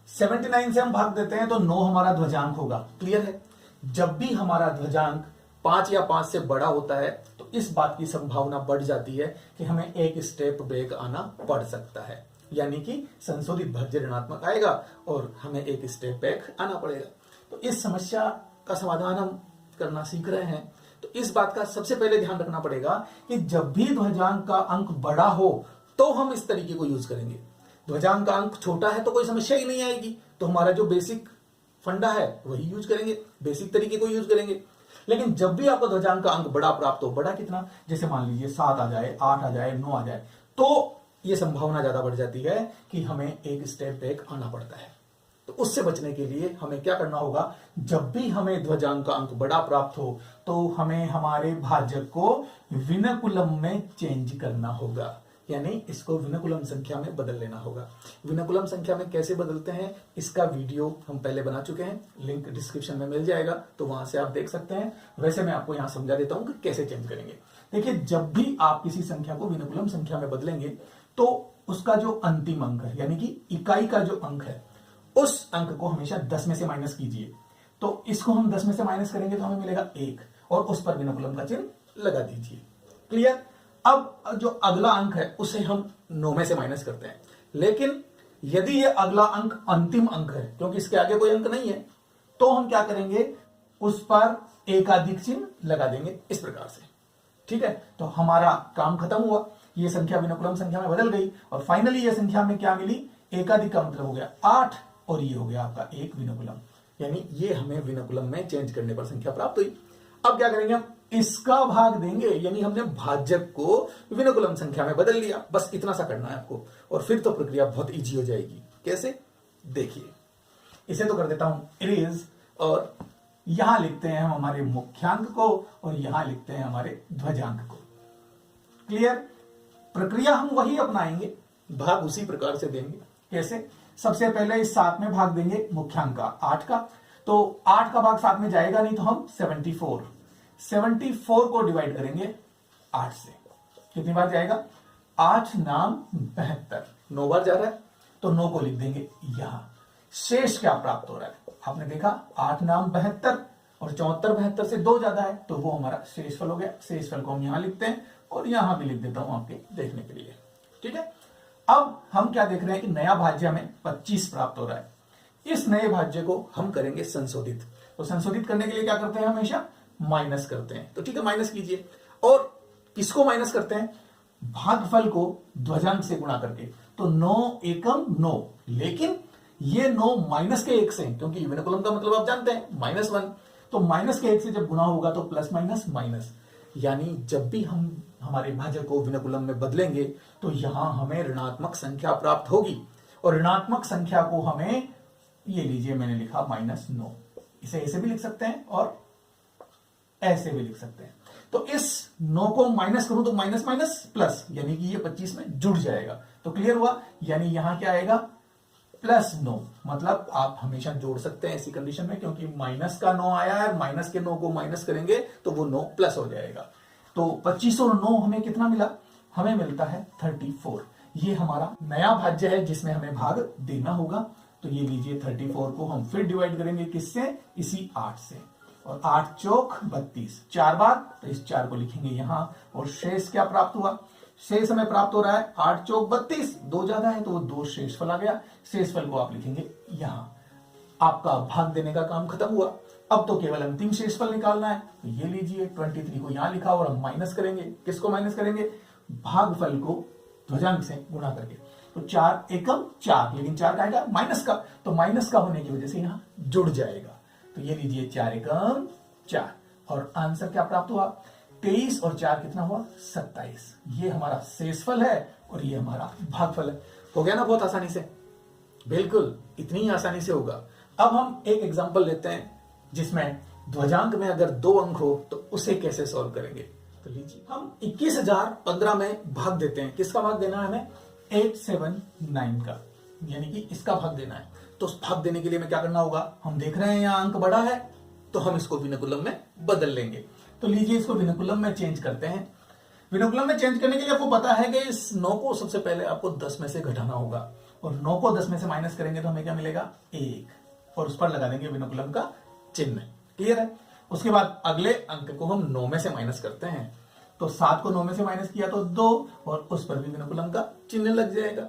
79 से हम भाग देते हैं तो 9 हमारा ध्वजांक होगा। क्लियर है? जब भी हमारा ध्वजांक 5 या 5 से बड़ा होता है तो इस बात की संभावना बढ़ जाती है कि हमें एक स्टेप बैक आना पड़ सकता है, यानी कि संशोधित भाज्य ऋणात्मक आएगा और हमें एक स्टेप बैक आना पड़ेगा। तो इस समस्या का समाधान हम करना सीख रहे हैं, तो इस बात का सबसे पहले ध्यान रखना पड़ेगा कि जब भी ध्वजांक का अंक बड़ा हो तो हम इस तरीके को यूज करेंगे। ध्वजांक का अंक छोटा है तो कोई समस्या ही नहीं आएगी, तो हमारा जो बेसिक फंडा है वही यूज करेंगे, बेसिक तरीके को यूज करेंगे। लेकिन जब भी आपको ध्वजांक का अंक बड़ा प्राप्त हो, बड़ा कितना, जैसे मान लीजिए 7 आ जाए, 8 आ जाए, 9 आ जाए, तो यह संभावना ज्यादा बढ़ जाती है कि हमें एक स्टेप बैक आना पड़ता है। तो उससे बचने के लिए हमें क्या करना होगा, जब भी हमें ध्वजांक का अंक बड़ा प्राप्त हो तो हमें हमारे भाजक को विनकुलम में चेंज करना होगा, यानी इसको विनकुलम संख्या में बदल लेना होगा। विनकुलम संख्या में कैसे बदलते हैं इसका वीडियो हम पहले बना चुके हैं, लिंक डिस्क्रिप्शन में मिल जाएगा, तो वहां से आप देख सकते हैं। वैसे मैं आपको यहां समझा देता हूं कि कैसे चेंज करेंगे। देखिए, जब भी आप किसी संख्या को विनकुलम संख्या में बदलेंगे तो उसका जो अंतिम अंक है, यानी कि इकाई का जो अंक है, उस अंक को हमेशा 10 में से माइनस कीजिए। तो इसको हम 10 में से माइनस करेंगे तो हमें मिलेगा 1 और उस पर विनकुलम का चिन्ह लगा दीजिए। क्लियर? अब जो अगला अंक है उसे हम 9 में से माइनस करते हैं, लेकिन यदि ये अगला अंक अंतिम अंक है, क्योंकि इसके आगे कोई अंक नहीं है, तो हम क्या करेंगे, उस पर एकाधिक चिन्ह लगा देंगे इस प्रकार से। ठीक है? तो हमारा काम खत्म हुआ, ये संख्या विनकुलम संख्या में बदल गई और फाइनली ये संख्या में क्या मिली, एकाधिक का मतलब हो गया 8 और ये हो गया आपका 1 विनकुलम, यानी ये हमें विनकुलम में चेंज करने पर संख्या प्राप्त हुई। अब क्या करेंगे, हम इसका भाग देंगे, यानी हमने भाजक को विनकुलम संख्या में बदल लिया। बस इतना सा करना है आपको और फिर तो प्रक्रिया बहुत इजी हो जाएगी। कैसे, देखिए, इसे तो कर देता हूं इरेज और यहां लिखते हैं हम हमारे मुख्यांक को और यहां लिखते हैं हमारे ध्वजांक को। क्लियर? प्रक्रिया हम वही अपनाएंगे, भाग उसी प्रकार से देंगे। कैसे? सबसे पहले इस 7 में भाग देंगे मुख्यांक का 8 का, तो 8 का भाग 7 में जाएगा नहीं, तो हम 74 को डिवाइड करेंगे 8 से। कितनी बार जाएगा, 8 नाम 72, 9 बार जा रहा है तो 9 को लिख देंगे यहां। शेष क्या प्राप्त हो रहा है, आपने देखा 8 नाम 72 और 74 72 से 2 ज्यादा है, तो वो हमारा शेषफल हो गया। शेषफल को हम यहां लिखते हैं और यहां भी लिख देता हूं आपके देखने के लिए। ठीक है? अब हम क्या देख रहे हैं कि नया भाज्य हमें 25 प्राप्त हो रहा है। इस नए भाज्य को हम करेंगे संशोधित। तो संशोधित करने के लिए क्या करते हैं, हमेशा माइनस करते हैं। तो ठीक है, माइनस कीजिए। और किसको माइनस करते हैं, भागफल को ध्वजांक से गुणा करके। तो 9 एकम 9, लेकिन ये 9 माइनस के 1 से, क्योंकि विनकुलम का मतलब आप जानते हैं -1, तो माइनस के 1 से जब गुणा होगा तो प्लस माइनस माइनस, यानी जब भी हम हमारे भाजक को विनकुलम में बदलेंगे तो यहां हमें ऋणात्मक संख्या प्राप्त होगी और ऋणात्मक संख्या को हमें, ये लीजिए मैंने लिखा -9, इसे ऐसे भी लिख सकते हैं और ऐसे भी लिख सकते हैं। तो इस 9 को माइनस करूं तो माइनस माइनस प्लस, यानी कि ये 25 में जुड़ जाएगा। तो क्लियर हुआ, यानी यहां क्या आएगा, +9। मतलब आप हमेशा जोड़ सकते हैं ऐसी कंडीशन में, क्योंकि माइनस का 9 आया है, माइनस के 9 को माइनस करेंगे तो वो 9 प्लस हो जाएगा। तो 25 और 9 हमें कितना मिला, हमें मिलता है 34। ये हमारा नया भाज्य है जिसमें हमें भाग देना होगा। तो ये लीजिए 34 को हम फिर डिवाइड करेंगे किससे, इसी 8 से, और 8 चौक 32, 4 बार, तो इस 4 को लिखेंगे यहां। और शेष क्या प्राप्त हुआ, शेष हमें प्राप्त हो रहा है 8 चौक 32, 2 ज्यादा है तो वो 2 शेषफल आ गया। शेषफल को आप लिखेंगे यहां। आपका भाग देने का काम खत्म हुआ। अब तो केवल अंतिम शेषफल निकालना है। तो ये लीजिए 23 को यहां लिखा और हम माइनस करेंगे। किसको माइनस करेंगे, भागफल को ध्वजांक से गुणा करके। तो 4 एकम 4, लेकिन 4 का आएगा माइनस का, तो माइनस का होने की वजह से यहां जुड़ जाएगा। तो ये लीजिए 4 एकम 4 और आंसर क्या प्राप्त हुआ, 23 और 4 कितना हुआ, 27। ये हमारा शेषफल है और ये हमारा भागफल है। हो गया ना बहुत आसानी से, बिल्कुल इतनी ही आसानी से होगा। अब हम एक एग्जांपल लेते हैं जिसमें ध्वजांक में अगर 2 अंक हो तो उसे कैसे सॉल्व करेंगे। तो लीजिए, हम 21,015 में भाग देते हैं। किसका भाग देना है हमें, 879 का, यानी कि इसका भाग देना है। तो उस भाग देने के लिए हमें क्या करना होगा, हम देख रहे हैं यहां अंक बड़ा है तो हम इसको विनकुलम में बदल लेंगे। तो लीजिए इसको विनकुलम में चेंज करते हैं। विनकुलम में चेंज करने के लिए आपको पता है कि इस 9 को सबसे पहले आपको 10 में से घटाना होगा और 9 को 10 में से माइनस करेंगे तो हमें क्या मिलेगा 1 और उस पर लगा देंगे विनकुलम का चिन्ह। क्लियर है। उसके बाद अगले अंक को हम 9 में से माइनस करते हैं, तो 7 को 9 में से माइनस किया तो 2 और उस पर भी विनकुलम का चिन्ह लग जाएगा।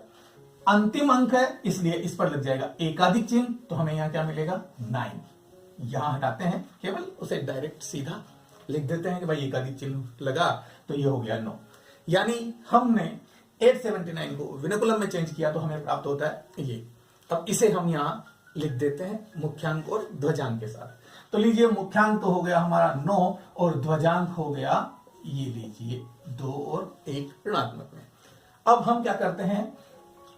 अंतिम अंक है इसलिए इस पर लग जाएगा एकाधिक चिन्ह, तो हमें यहां क्या मिलेगा 9। यहां हटाते हैं, केवल उसे डायरेक्ट सीधा लिख देते हैं कि भाई एकाधिक चिन्ह लगा, तो ये हो गया 9। यानी हमने 879 को विनकुलम में चेंज किया तो हमें प्राप्त होता है ये। अब इसे हम यहां लिख देते हैं मुख्यांक और ध्वजांक के साथ। तो लीजिए मुख्यांक तो हो गया हमारा 9 और ध्वजांक हो गया ये लीजिए 2 और 1 ऋणात्मक में। अब हम क्या करते हैं,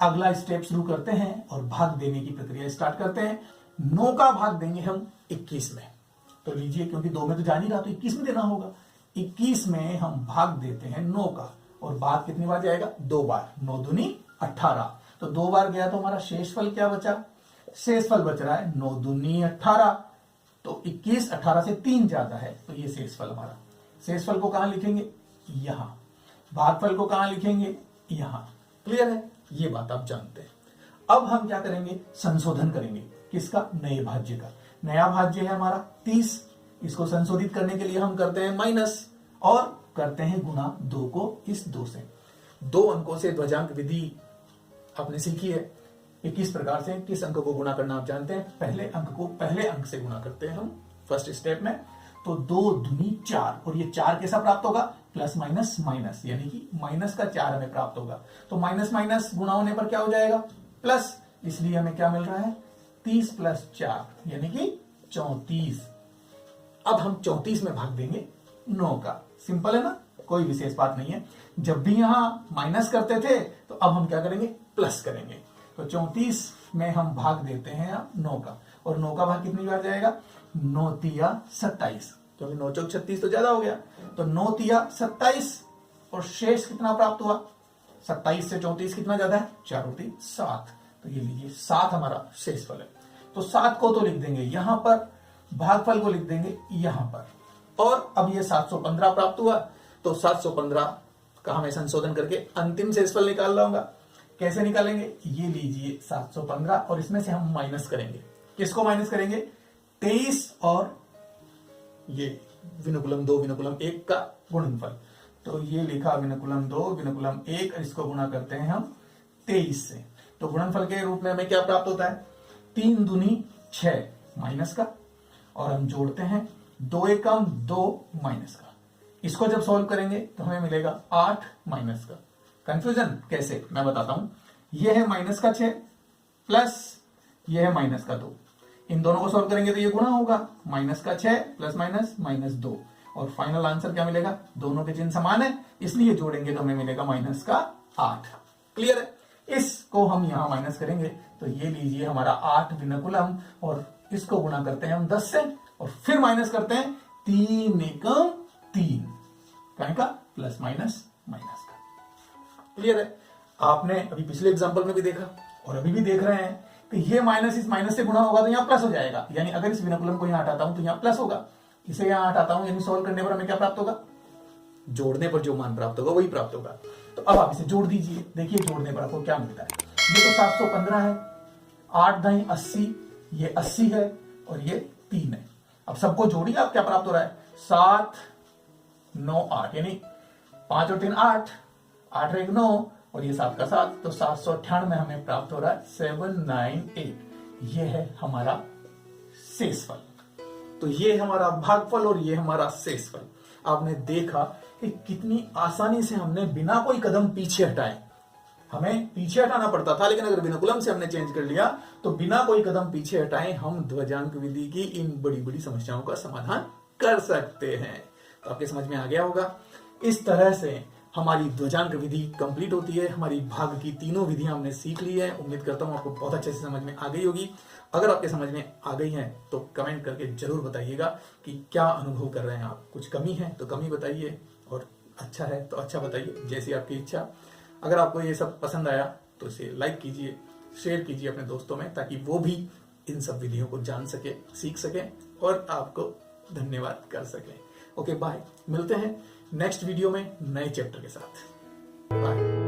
अगला स्टेप शुरू करते हैं और भाग देने की प्रक्रिया स्टार्ट करते हैं। 9 का भाग देंगे हम 21 में। तो लीजिए क्योंकि 2 में तो जा नहीं रहा तो 21 में देना होगा। 21 में हम भाग देते हैं 9 का, और भाग कितनी बार जाएगा 2 बार। 9 दूनी 18, तो 2 बार गया तो हमारा शेषफल क्या बचा, शेषफल बच रहा है 9 दूनी 18, तो 21 18 से 3 ज्यादा है, तो ये शेषफल हमारा। शेषफल को कहां लिखेंगे, यहां। भागफल को कहां लिखेंगे, यहां। क्लियर है, ये बात आप जानते हैं। अब हम क्या करेंगे, संशोधन करेंगे। किसका, नए भाज्य का। नया भाज्य है हमारा 30, इसको संशोधित करने के लिए हम करते हैं माइनस और करते हैं गुना 2 को इस 2 से। 2 अंकों से ध्वजांक विधि आपने सीखी है। 21 प्रकार से किस अंक को गुणा करना आप जानते हैं। पहले अंक को पहले अंक से गुणा करते हैं हम फर्स्ट स्टेप में, तो 2 दूनी 4, और ये 4 कैसा प्राप्त होगा, प्लस माइनस माइनस, यानी कि माइनस का 4 हमें प्राप्त होगा। तो माइनस माइनस गुणा होने पर क्या हो जाएगा, प्लस, इसलिए हमें क्या मिल रहा है 30 प्लस 4 यानी कि 34। अब हम 34 में भाग देंगे 9 का। सिंपल है ना, कोई विशेष बात नहीं है। जब भी यहां माइनस करते थे तो अब हम क्या करेंगे, प्लस करेंगे। तो 34 में हम भाग देते हैं 9 का, और 9 का भाग कितनी बार जाएगा, 9 तिया 27, क्योंकि 9 चौक 36 तो ज्यादा हो गया, तो 9 तिया 27, और शेष कितना प्राप्त हुआ, 27 से 34 कितना ज्यादा है, 4 और 3 7, तो ये लीजिए 7 हमारा शेषफल है। तो 7 को तो लिख देंगे यहां पर, भागफल को लिख देंगे यहां पर, और अब ये 715 प्राप्त हुआ। तो 715 का हमें संशोधन करके अंतिम शेषफल निकाल लाऊंगा। कैसे निकालेंगे, ये लीजिए 715, और इसमें से हम माइनस करेंगे। किसको माइनस करेंगे, 23 और ये विनकुलम 2 विनकुलम 1 का गुणनफल। तो ये लिखा विनकुलम 2 विनकुलम 1, इसको गुणा करते हैं हम 23 से। तो गुणनफल के रूप में हमें क्या प्राप्त होता है, 3 दूनी 6 माइनस का, और हम जोड़ते हैं 2 एकम 2 माइनस का। इसको जब सॉल्व करेंगे तो हमें मिलेगा 8 माइनस का। कंफ्यूजन कैसे, मैं बताता हूं। ये है माइनस का 6 प्लस ये है माइनस का 2, इन दोनों को सॉल्व करेंगे तो ये गुणा होगा, माइनस का 6 प्लस माइनस माइनस 2, और फाइनल आंसर क्या मिलेगा, दोनों के चिन्ह समान है इसलिए जोड़ेंगे तो हमें मिलेगा माइनस का 8। क्लियर है। इसको हम यहां माइनस करेंगे तो ये लीजिए हमारा 8 विनकुलम, और इसको गुणा करते हैं हम 10 से, और फिर माइनस करते हैं 3 एकम 3, कहीं का प्लस माइनस माइनस का। क्लियर है। आपने अभी पिछले एग्जांपल में भी देखा और अभी भी देख रहे हैं कि ये माइनस इस माइनस से गुणा होगा तो यहाँ प्लस हो जाएगा, यानी अगर इस विनकुलम को यहाँ हटाता हूं तो यहाँ प्लस होगा, इसे यहाँ हटाता हूं यानी सॉल्व करने पर हमें क्या प्राप्त होगा, जोड़ने पर जो मान प्राप्त होगा वही प्राप्त होगा। तो अब आप इसे जोड़ दीजिए, देखिए जोड़ने पर आपको क्या मिलता है। ये तो 715 है, 8 दाई 80, ये 80 है और ये 3 है। अब सबको जोड़िए, आप क्या प्राप्त हो रहा है, 7 9 8, यानी 5 और 3 8, 8 और 1 9, और ये 7 का 7, तो 798 हमें प्राप्त हो रहा है 798। ये है हमारा शेषफल। तो ये हमारा भागफल और ये हमारा शेषफल। आपने देखा कि कितनी आसानी से हमने बिना कोई कदम पीछे हटाए, हमें पीछे हटाना पड़ता था, लेकिन अगर विनकुलम से हमने चेंज कर लिया तो बिना कोई कदम पीछे हटाए हम ध्वजांक विधि की इन बड़ी बड़ी समस्याओं का समाधान कर सकते हैं। तो आपके समझ में आ गया होगा। इस तरह से हमारी ध्वजांक विधि कंप्लीट होती है। हमारी भाग की तीनों विधियां हमने सीख ली है। उम्मीद करता हूं आपको बहुत अच्छे से समझ में आ गई होगी। अगर आपके समझ में आ गई है तो कमेंट करके जरूर बताइएगा कि क्या अनुभव कर रहे हैं आप। कुछ कमी है तो कमी बताइए, और अच्छा है तो अच्छा बताइए, जैसी आपकी इच्छा। अगर आपको ये सब पसंद आया तो इसे लाइक कीजिए, शेयर कीजिए अपने दोस्तों में, ताकि वो भी इन सब विधियों को जान सके, सीख सके और आपको धन्यवाद कर सके। ओके बाय, मिलते हैं नेक्स्ट वीडियो में नए चैप्टर के साथ। बाय।